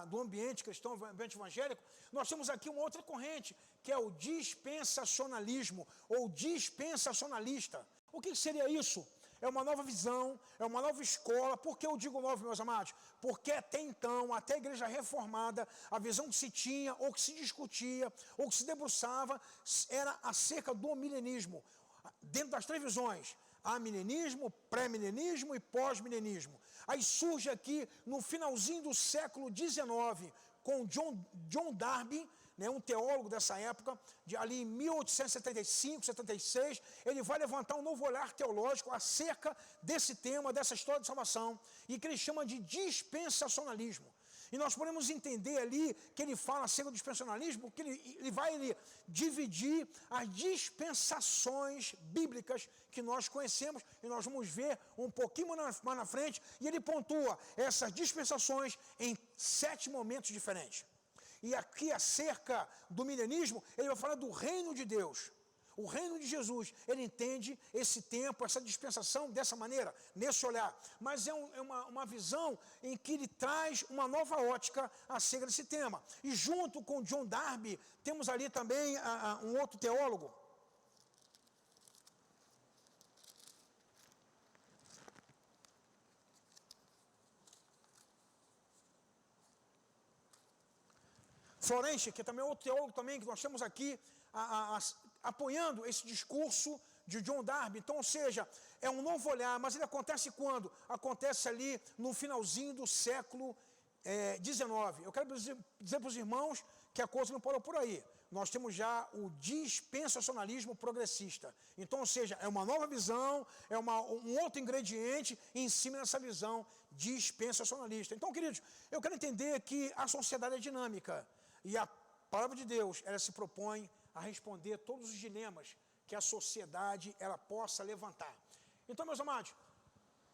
do ambiente cristão, ambiente evangélico. Nós temos aqui uma outra corrente, que é o dispensacionalismo, ou dispensacionalista. O que seria isso? É uma nova visão, é uma nova escola. Por que eu digo nova, meus amados? Porque até então, até a igreja reformada, a visão que se tinha, ou que se discutia, ou que se debruçava, era acerca do milenismo. Dentro das três visões, amilenismo, pré-milenismo e pós-milenismo. Aí surge aqui, no finalzinho do século XIX, com John Darby, né, um teólogo dessa época, ali em 1875, 76, ele vai levantar um novo olhar teológico acerca desse tema, dessa história de salvação, e que ele chama de dispensacionalismo. E nós podemos entender ali que ele fala acerca do dispensacionalismo, porque ele vai dividir as dispensações bíblicas que nós conhecemos, e nós vamos ver um pouquinho mais na frente, e ele pontua essas dispensações em 7 momentos diferentes. E aqui acerca do milenismo, ele vai falar do reino de Deus. O reino de Jesus, ele entende esse tempo, essa dispensação dessa maneira, nesse olhar. Mas é uma visão em que ele traz uma nova ótica acerca desse tema. E junto com John Darby, temos ali também um outro teólogo. Florence, que também é outro teólogo também, que nós temos aqui apoiando esse discurso de John Darby. Então, ou seja, é um novo olhar, mas ele acontece quando? Acontece ali no finalzinho do século XIX. Eu quero dizer para os irmãos que a coisa não parou por aí. Nós temos já o dispensacionalismo progressista. Então, ou seja, é uma nova visão, é um outro ingrediente em cima dessa visão dispensacionalista. Então, queridos, eu quero entender que a sociedade é dinâmica e a palavra de Deus, ela se propõe a responder todos os dilemas que a sociedade ela possa levantar. Então, meus amados,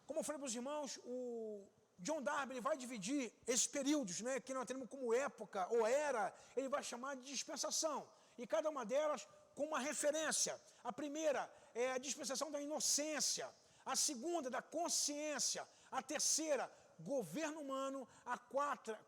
como eu falei para os irmãos, o John Darby ele vai dividir esses períodos, né, que nós temos como época ou era, ele vai chamar de dispensação. E cada uma delas com uma referência. A primeira é a dispensação da inocência, a segunda da consciência, a terceira, governo humano, a quarta,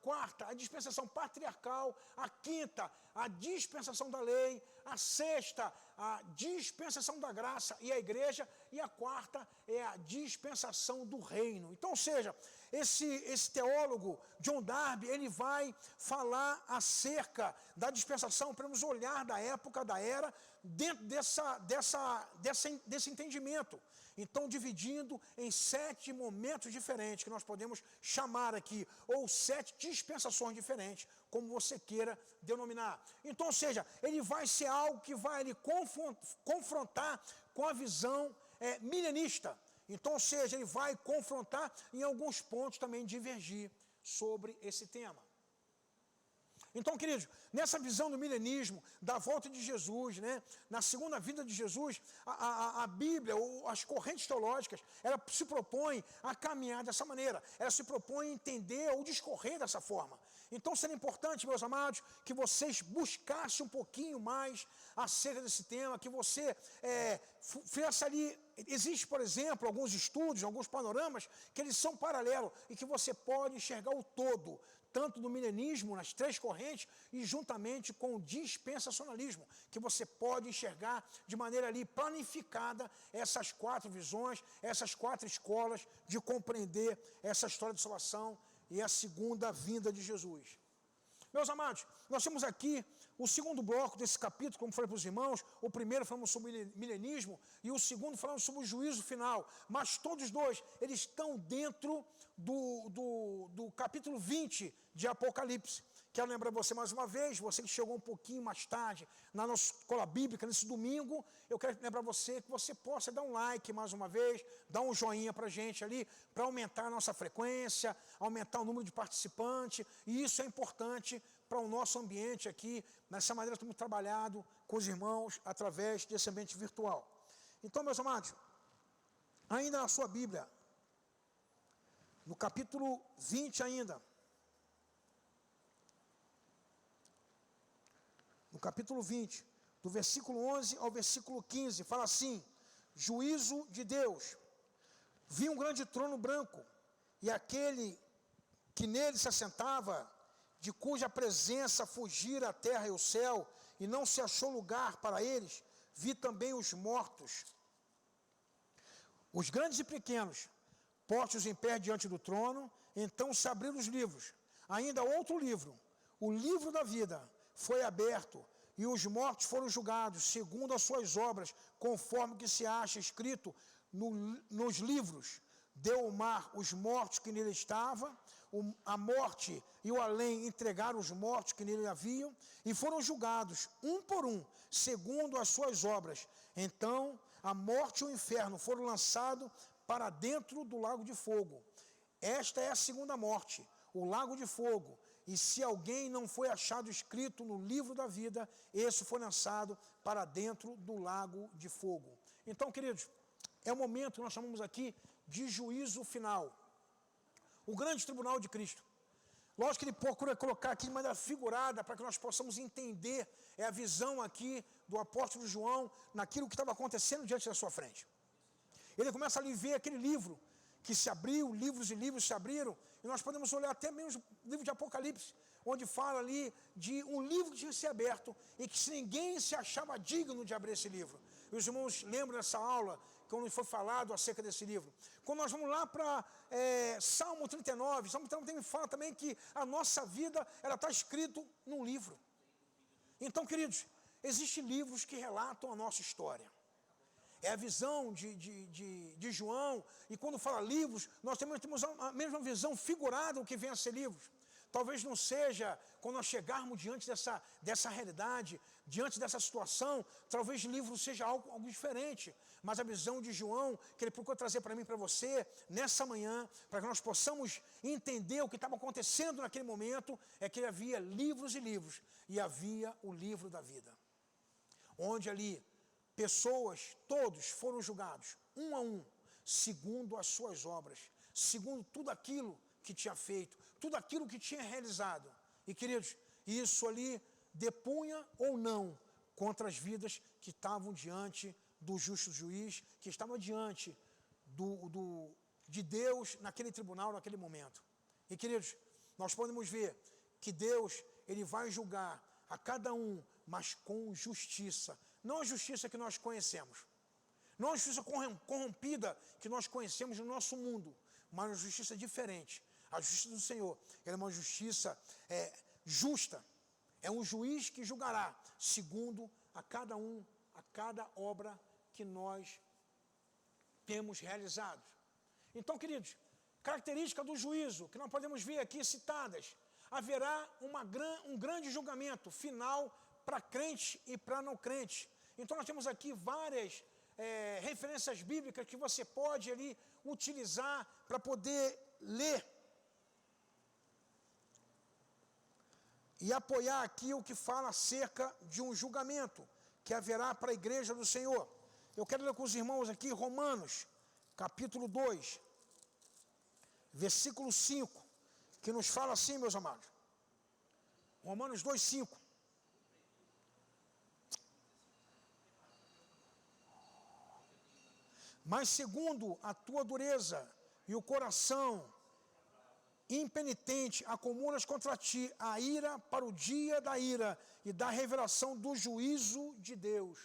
a dispensação patriarcal, a quinta, a dispensação da lei, a sexta, a dispensação da graça e a igreja, e a quarta é a dispensação do reino. Então, ou seja, esse teólogo, John Darby, ele vai falar acerca da dispensação, para nos olhar da época, da era, dentro desse entendimento. Então, dividindo em 7 momentos diferentes, que nós podemos chamar aqui, ou 7 dispensações diferentes, como você queira denominar. Então, ou seja, ele vai ser algo que vai ele confrontar com a visão milenista. Então, ou seja, ele vai confrontar em alguns pontos também divergir sobre esse tema. Então, queridos, nessa visão do milenismo, da volta de Jesus, né, na segunda vinda de Jesus, a Bíblia, ou as correntes teológicas, ela se propõe a caminhar dessa maneira, ela se propõe a entender ou discorrer dessa forma. Então, seria importante, meus amados, que vocês buscassem um pouquinho mais acerca desse tema, que você fizesse ali. Existe, por exemplo, alguns estudos, alguns panoramas, que eles são paralelos e que você pode enxergar o todo, tanto do milenismo, nas 3 correntes, e juntamente com o dispensacionalismo, que você pode enxergar de maneira ali planificada essas 4 visões, essas 4 escolas de compreender essa história de salvação e a segunda vinda de Jesus. Meus amados, nós temos aqui o segundo bloco desse capítulo, como falei para os irmãos. O primeiro falamos sobre o milenismo e o segundo falamos sobre o juízo final. Mas todos os dois, eles estão dentro do capítulo 20 de Apocalipse. Quero lembrar você mais uma vez, você que chegou um pouquinho mais tarde na nossa escola bíblica, nesse domingo, eu quero lembrar você que você possa dar um like mais uma vez, dar um joinha para a gente ali, para aumentar a nossa frequência, aumentar o número de participantes, e isso é importante para o nosso ambiente aqui, nessa maneira que temos trabalhado com os irmãos através desse ambiente virtual. Então, meus amados, ainda na sua Bíblia, no capítulo 20 ainda, no capítulo 20, do versículo 11 ao versículo 15, fala assim: juízo de Deus. Vi um grande trono branco, e aquele que nele se assentava, de cuja presença fugira a terra e o céu, e não se achou lugar para eles. Vi também os mortos, os grandes e pequenos, postos em pé diante do trono. Então se abriram os livros. Ainda outro livro, o livro da vida, foi aberto, e os mortos foram julgados segundo as suas obras, conforme que se acha escrito nos livros. Deu o mar os mortos que nele estavam, a morte e o além entregaram os mortos que nele haviam, e foram julgados, um por um, segundo as suas obras. Então a morte e o inferno foram lançados para dentro do lago de fogo. Esta é a segunda morte, o lago de fogo. E se alguém não foi achado escrito no livro da vida, esse foi lançado para dentro do lago de fogo. Então, queridos, é o momento que nós chamamos aqui de juízo final. O grande tribunal de Cristo. Lógico que ele procura colocar aqui de maneira figurada para que nós possamos entender a visão aqui do apóstolo João naquilo que estava acontecendo diante da sua frente. Ele começa a ver aquele livro que se abriu, livros e livros se abriram, e nós podemos olhar até mesmo o livro de Apocalipse, onde fala ali de um livro que tinha se aberto e que ninguém se achava digno de abrir esse livro. E os irmãos lembram dessa aula, quando foi falado acerca desse livro. Quando nós vamos lá para Salmo 39, Salmo 39 fala também que a nossa vida ela está escrito num livro. Então, queridos, existem livros que relatam a nossa história. É a visão de João, e quando fala livros, nós também temos a mesma visão figurada do que vem a ser livros. Talvez não seja, quando nós chegarmos diante dessa realidade, diante dessa situação, talvez livro seja algo diferente. Mas a visão de João, que ele procura trazer para mim e para você, nessa manhã, para que nós possamos entender o que estava acontecendo naquele momento, é que havia livros e livros, e havia o livro da vida. Onde ali, pessoas, todos foram julgados, um a um, segundo as suas obras, segundo tudo aquilo que tinha feito, tudo aquilo que tinha realizado. E, queridos, isso ali depunha ou não contra as vidas que estavam diante do justo juiz, que estavam diante de Deus naquele tribunal, naquele momento. E, queridos, nós podemos ver que Deus, ele vai julgar a cada um, mas com justiça. Não a justiça que nós conhecemos, não a justiça corrompida que nós conhecemos no nosso mundo, mas uma justiça diferente. A justiça do Senhor é uma justiça justa. É um juiz que julgará segundo a cada um, a cada obra que nós temos realizado. Então, queridos, característica do juízo, que nós podemos ver aqui citadas, haverá um grande julgamento final para crente e para não crente. Então nós temos aqui várias referências bíblicas que você pode ali utilizar para poder ler e apoiar aqui o que fala acerca de um julgamento que haverá para a igreja do Senhor. Eu quero ler com os irmãos aqui Romanos, capítulo 2, versículo 5, que nos fala assim, meus amados. Romanos 2, 5. Mas segundo a tua dureza e o coração impenitente, acumulas contra ti a ira para o dia da ira e da revelação do juízo de Deus.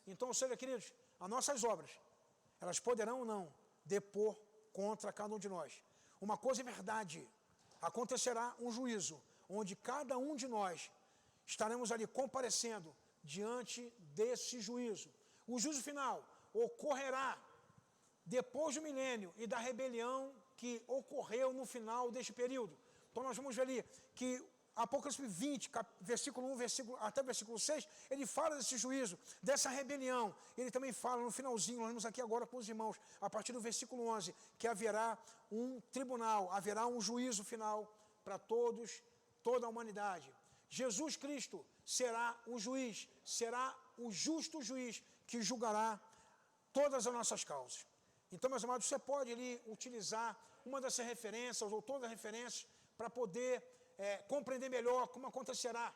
Então, ou seja, queridos, as nossas obras, elas poderão ou não depor contra cada um de nós. Uma coisa é verdade, acontecerá um juízo, onde cada um de nós estaremos ali comparecendo diante desse juízo. O juízo final ocorrerá depois do milênio e da rebelião que ocorreu no final deste período. Então nós vamos ver ali que Apocalipse 20, versículo 1 até versículo 6, ele fala desse juízo, dessa rebelião. Ele também fala no finalzinho, nós vamos aqui agora com os irmãos, a partir do versículo 11, que haverá um tribunal, haverá um juízo final para toda a humanidade. Jesus Cristo será o juiz, será o justo juiz que julgará todas as nossas causas. Então, meus amados, você pode ali utilizar uma dessas referências ou todas as referências para poder compreender melhor como acontecerá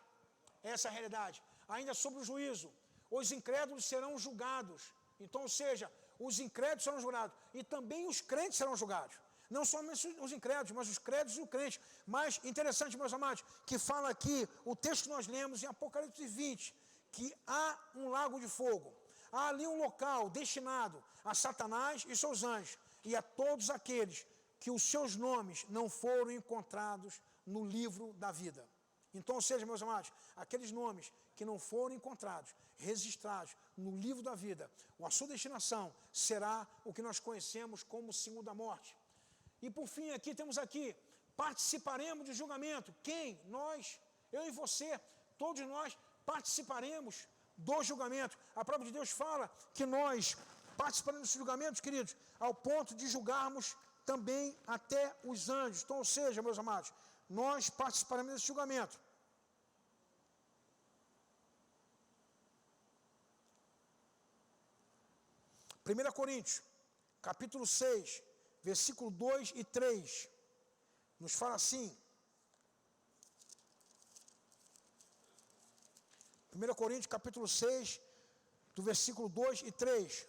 essa realidade. Ainda sobre o juízo, os incrédulos serão julgados. Então, ou seja, os incrédulos serão julgados e também os crentes serão julgados. Não somente os incrédulos, mas os crédulos e o crente. Mas interessante, meus amados, que fala aqui, o texto que nós lemos em Apocalipse 20, que há um lago de fogo. Há ali um local destinado a Satanás e seus anjos e a todos aqueles que os seus nomes não foram encontrados no livro da vida. Então, ou seja, meus amados, aqueles nomes que não foram encontrados, registrados no livro da vida, a sua destinação será o que nós conhecemos como segunda morte. E por fim, aqui temos participaremos do julgamento. Quem? Nós, eu e você, todos nós participaremos do julgamento. A palavra de Deus fala que nós participaremos dos julgamentos, queridos, ao ponto de julgarmos também até os anjos. Então, ou seja, meus amados, nós participaremos desse julgamento. 1 Coríntios, capítulo 6, versículo 2 e 3, nos fala assim: 1 Coríntios capítulo 6, do versículo 2 e 3.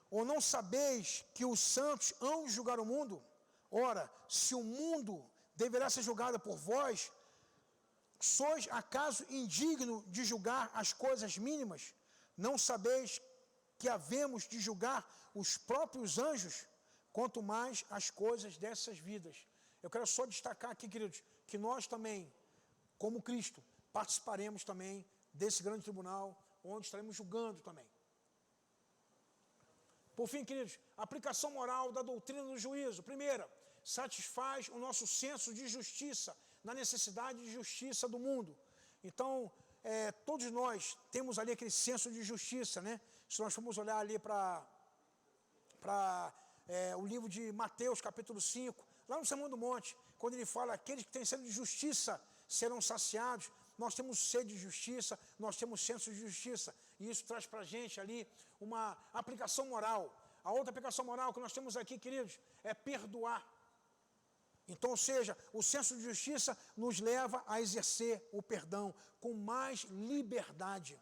Ou não sabeis que os santos hão de julgar o mundo? Ora, se o mundo deverá ser julgado por vós, sois acaso indigno de julgar as coisas mínimas? Não sabeis que havemos de julgar os próprios anjos? Quanto mais as coisas dessas vidas. Eu quero só destacar aqui, queridos, que nós também, como Cristo, participaremos também desse grande tribunal, onde estaremos julgando também. Por fim, queridos, a aplicação moral da doutrina do juízo. Primeira, satisfaz o nosso senso de justiça, na necessidade de justiça do mundo. Então, todos nós temos ali aquele senso de justiça, né? Se nós formos olhar ali para o livro de Mateus, capítulo 5, lá no Sermão do Monte, quando ele fala, aqueles que têm sede de justiça serão saciados. Nós temos sede de justiça, nós temos senso de justiça, e isso traz para a gente ali uma aplicação moral. A outra aplicação moral que nós temos aqui, queridos, é perdoar. Então, ou seja, o senso de justiça nos leva a exercer o perdão com mais liberdade,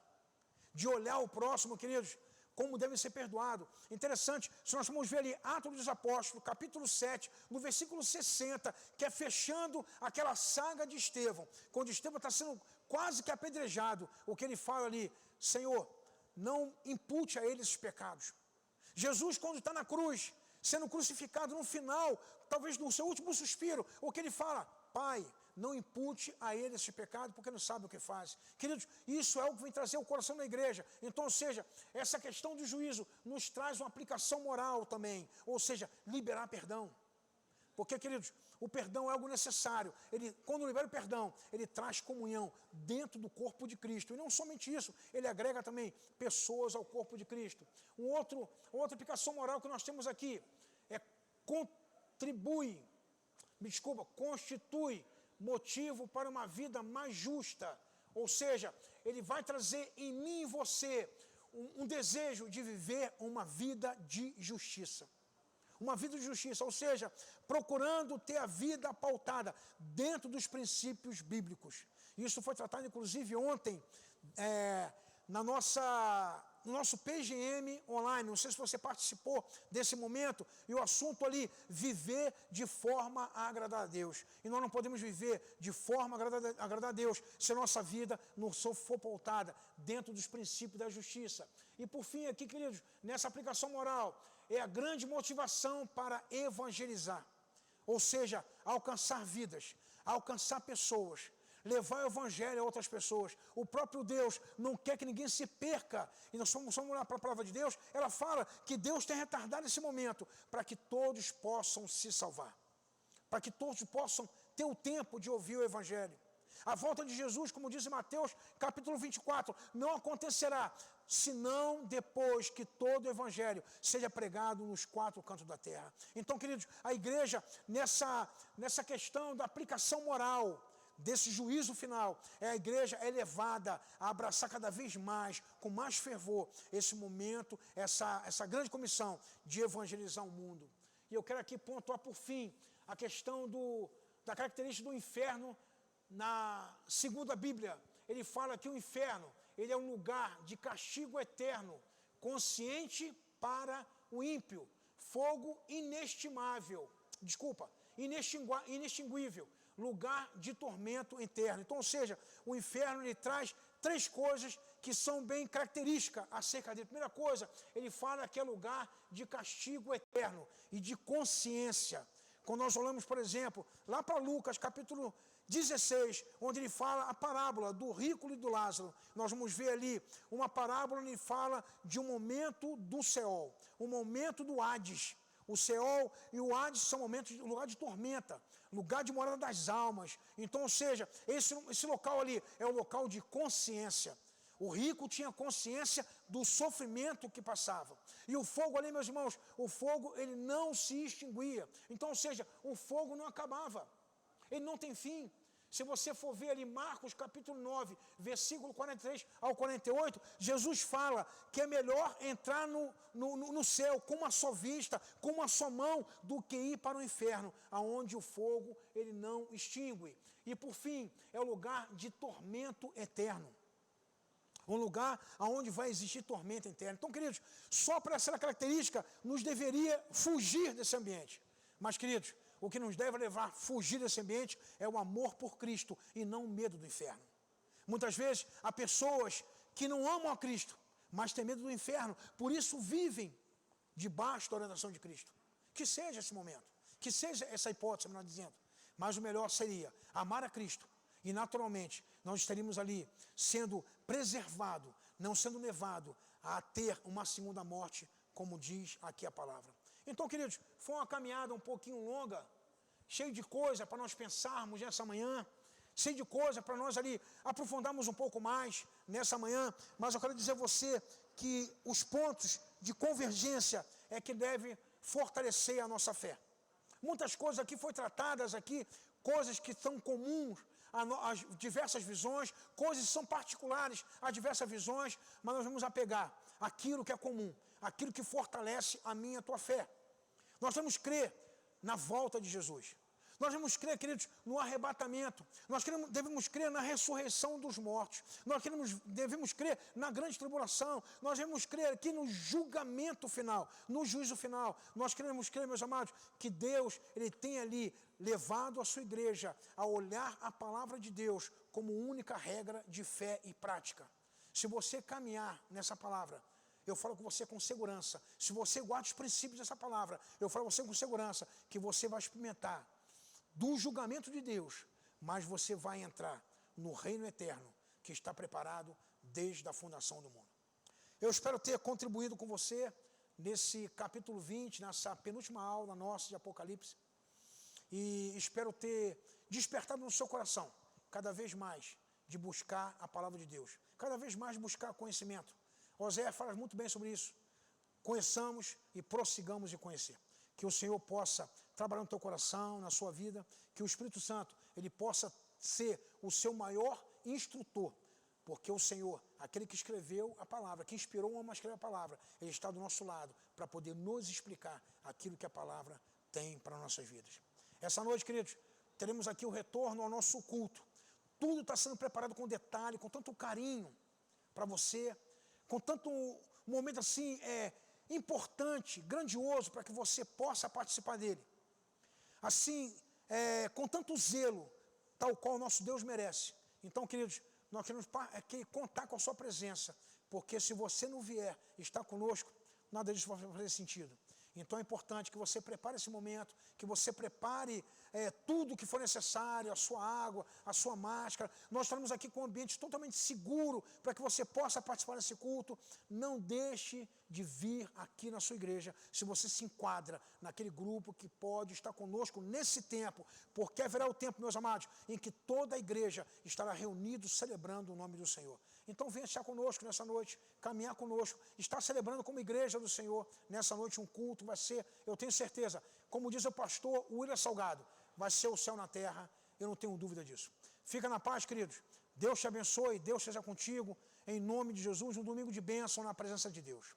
de olhar o próximo, queridos, como deve ser perdoado. Interessante, se nós formos ver ali, Atos dos Apóstolos, capítulo 7, no versículo 60, que é fechando aquela saga de Estevão, quando Estevão está sendo quase que apedrejado, o que ele fala ali, Senhor, não impute a ele esses pecados. Jesus, quando está na cruz, sendo crucificado, no final, talvez no seu último suspiro, o que ele fala, Pai, não impute a ele esse pecado, porque não sabe o que faz. Queridos, isso é o que vem trazer o coração da igreja. Então, ou seja, essa questão do juízo nos traz uma aplicação moral também, ou seja, liberar perdão. Porque, queridos, o perdão é algo necessário. Quando libera o perdão, ele traz comunhão dentro do corpo de Cristo. E não somente isso, ele agrega também pessoas ao corpo de Cristo. Outra aplicação moral que nós temos aqui é constitui motivo para uma vida mais justa. Ou seja, ele vai trazer em mim e você um desejo de viver uma vida de justiça. Uma vida de justiça, ou seja, procurando ter a vida pautada dentro dos princípios bíblicos. Isso foi tratado, inclusive, ontem, no nosso PGM online. Não sei se você participou desse momento, e o assunto ali, viver de forma a agradar a Deus. E nós não podemos viver de forma a agradar a Deus se a nossa vida não for pautada dentro dos princípios da justiça. E por fim aqui, queridos, nessa aplicação moral, é a grande motivação para evangelizar. Ou seja, alcançar vidas, alcançar pessoas, levar o evangelho a outras pessoas. O próprio Deus não quer que ninguém se perca. E nós vamos olhar para a palavra de Deus, ela fala que Deus tem retardado esse momento para que todos possam se salvar. Para que todos possam ter o tempo de ouvir o evangelho. A volta de Jesus, como diz em Mateus, capítulo 24, não acontecerá senão depois que todo o evangelho seja pregado nos 4 cantos da terra. Então, queridos, a igreja, nessa questão da aplicação moral, desse juízo final, a igreja é levada a abraçar cada vez mais, com mais fervor, esse momento, essa grande comissão de evangelizar o mundo. E eu quero aqui pontuar por fim a questão da característica do inferno. Segundo a Bíblia, ele fala que o inferno, ele é um lugar de castigo eterno, consciente para o ímpio, fogo inextinguível, lugar de tormento eterno. Então, ou seja, o inferno ele traz 3 coisas que são bem características acerca dele. Primeira coisa, ele fala que é lugar de castigo eterno e de consciência. Quando nós olhamos, por exemplo, lá para Lucas, capítulo 16, onde ele fala a parábola do rico e do Lázaro, nós vamos ver ali uma parábola onde ele fala de um momento do Seol, um momento do Hades. O Seol e o Hades são momentos, lugar de tormenta, lugar de morada das almas. Então, ou seja, esse local ali é o local de consciência. O rico tinha consciência do sofrimento que passava. E o fogo ali, meus irmãos, o fogo ele não se extinguia. Então, ou seja, o fogo não acabava. Ele não tem fim. Se você for ver ali Marcos capítulo 9, versículo 43 ao 48, Jesus fala que é melhor entrar no céu com uma só vista, com uma só mão, do que ir para o inferno, aonde o fogo ele não extingue. E por fim, é o lugar de tormento eterno. um lugar onde vai existir tormenta interna. Então, queridos, só por essa característica nos deveria fugir desse ambiente. Mas, queridos, o que nos deve levar a fugir desse ambiente é o amor por Cristo e não o medo do inferno. Muitas vezes há pessoas que não amam a Cristo, mas têm medo do inferno, por isso vivem debaixo da orientação de Cristo. Que seja esse momento, que seja essa hipótese, melhor dizendo. Mas o melhor seria amar a Cristo e naturalmente nós estaríamos ali sendo preservado, não sendo levado a ter uma segunda morte, como diz aqui a palavra. Então, queridos, foi uma caminhada um pouquinho longa, cheio de coisa para nós pensarmos nessa manhã, cheio de coisa para nós ali aprofundarmos um pouco mais nessa manhã, mas eu quero dizer a você que os pontos de convergência é que deve fortalecer a nossa fé. Muitas coisas aqui foram tratadas aqui, coisas que são comuns às diversas visões, coisas que são particulares às diversas visões, mas nós vamos apegar aquilo que é comum, aquilo que fortalece a minha e a tua fé. Nós vamos crer na volta de Jesus. Nós devemos crer, queridos, no arrebatamento. Nós devemos crer na ressurreição dos mortos. Nós devemos crer na grande tribulação. Nós devemos crer aqui no julgamento final, no juízo final. Nós queremos crer, meus amados, que Deus ele tem ali levado a sua igreja a olhar a palavra de Deus como única regra de fé e prática. Se você caminhar nessa palavra, eu falo com você com segurança. Se você guarda os princípios dessa palavra, eu falo com você com segurança que você vai experimentar do julgamento de Deus, mas você vai entrar no reino eterno que está preparado desde a fundação do mundo. Eu espero ter contribuído com você nesse capítulo 20, nessa penúltima aula nossa de Apocalipse, e espero ter despertado no seu coração cada vez mais de buscar a palavra de Deus, cada vez mais buscar conhecimento. Oséias fala muito bem sobre isso. Conheçamos e prossigamos em conhecer. Que o Senhor possa trabalhar no teu coração, na sua vida, que o Espírito Santo ele possa ser o seu maior instrutor, porque o Senhor, aquele que escreveu a palavra, que inspirou o homem a escrever a palavra, ele está do nosso lado para poder nos explicar aquilo que a palavra tem para nossas vidas. Essa noite, queridos, teremos aqui o retorno ao nosso culto. Tudo está sendo preparado com detalhe, com tanto carinho para você, com tanto momento assim importante, grandioso, para que você possa participar dele. Assim, com tanto zelo, tal qual o nosso Deus merece. Então, queridos, nós queremos contar com a sua presença, porque se você não vier estar conosco, nada disso vai fazer sentido. Então é importante que você prepare esse momento, que você prepare tudo o que for necessário, a sua água, a sua máscara. Nós estaremos aqui com um ambiente totalmente seguro para que você possa participar desse culto. Não deixe de vir aqui na sua igreja se você se enquadra naquele grupo que pode estar conosco nesse tempo, porque haverá o tempo, meus amados, em que toda a igreja estará reunida celebrando o nome do Senhor. Então venha estar conosco nessa noite, caminhar conosco, estar celebrando como igreja do Senhor nessa noite um culto, vai ser, eu tenho certeza, como diz o pastor William Salgado, vai ser o céu na terra, eu não tenho dúvida disso. Fica na paz, queridos, Deus te abençoe, Deus seja contigo, em nome de Jesus, um domingo de bênção na presença de Deus.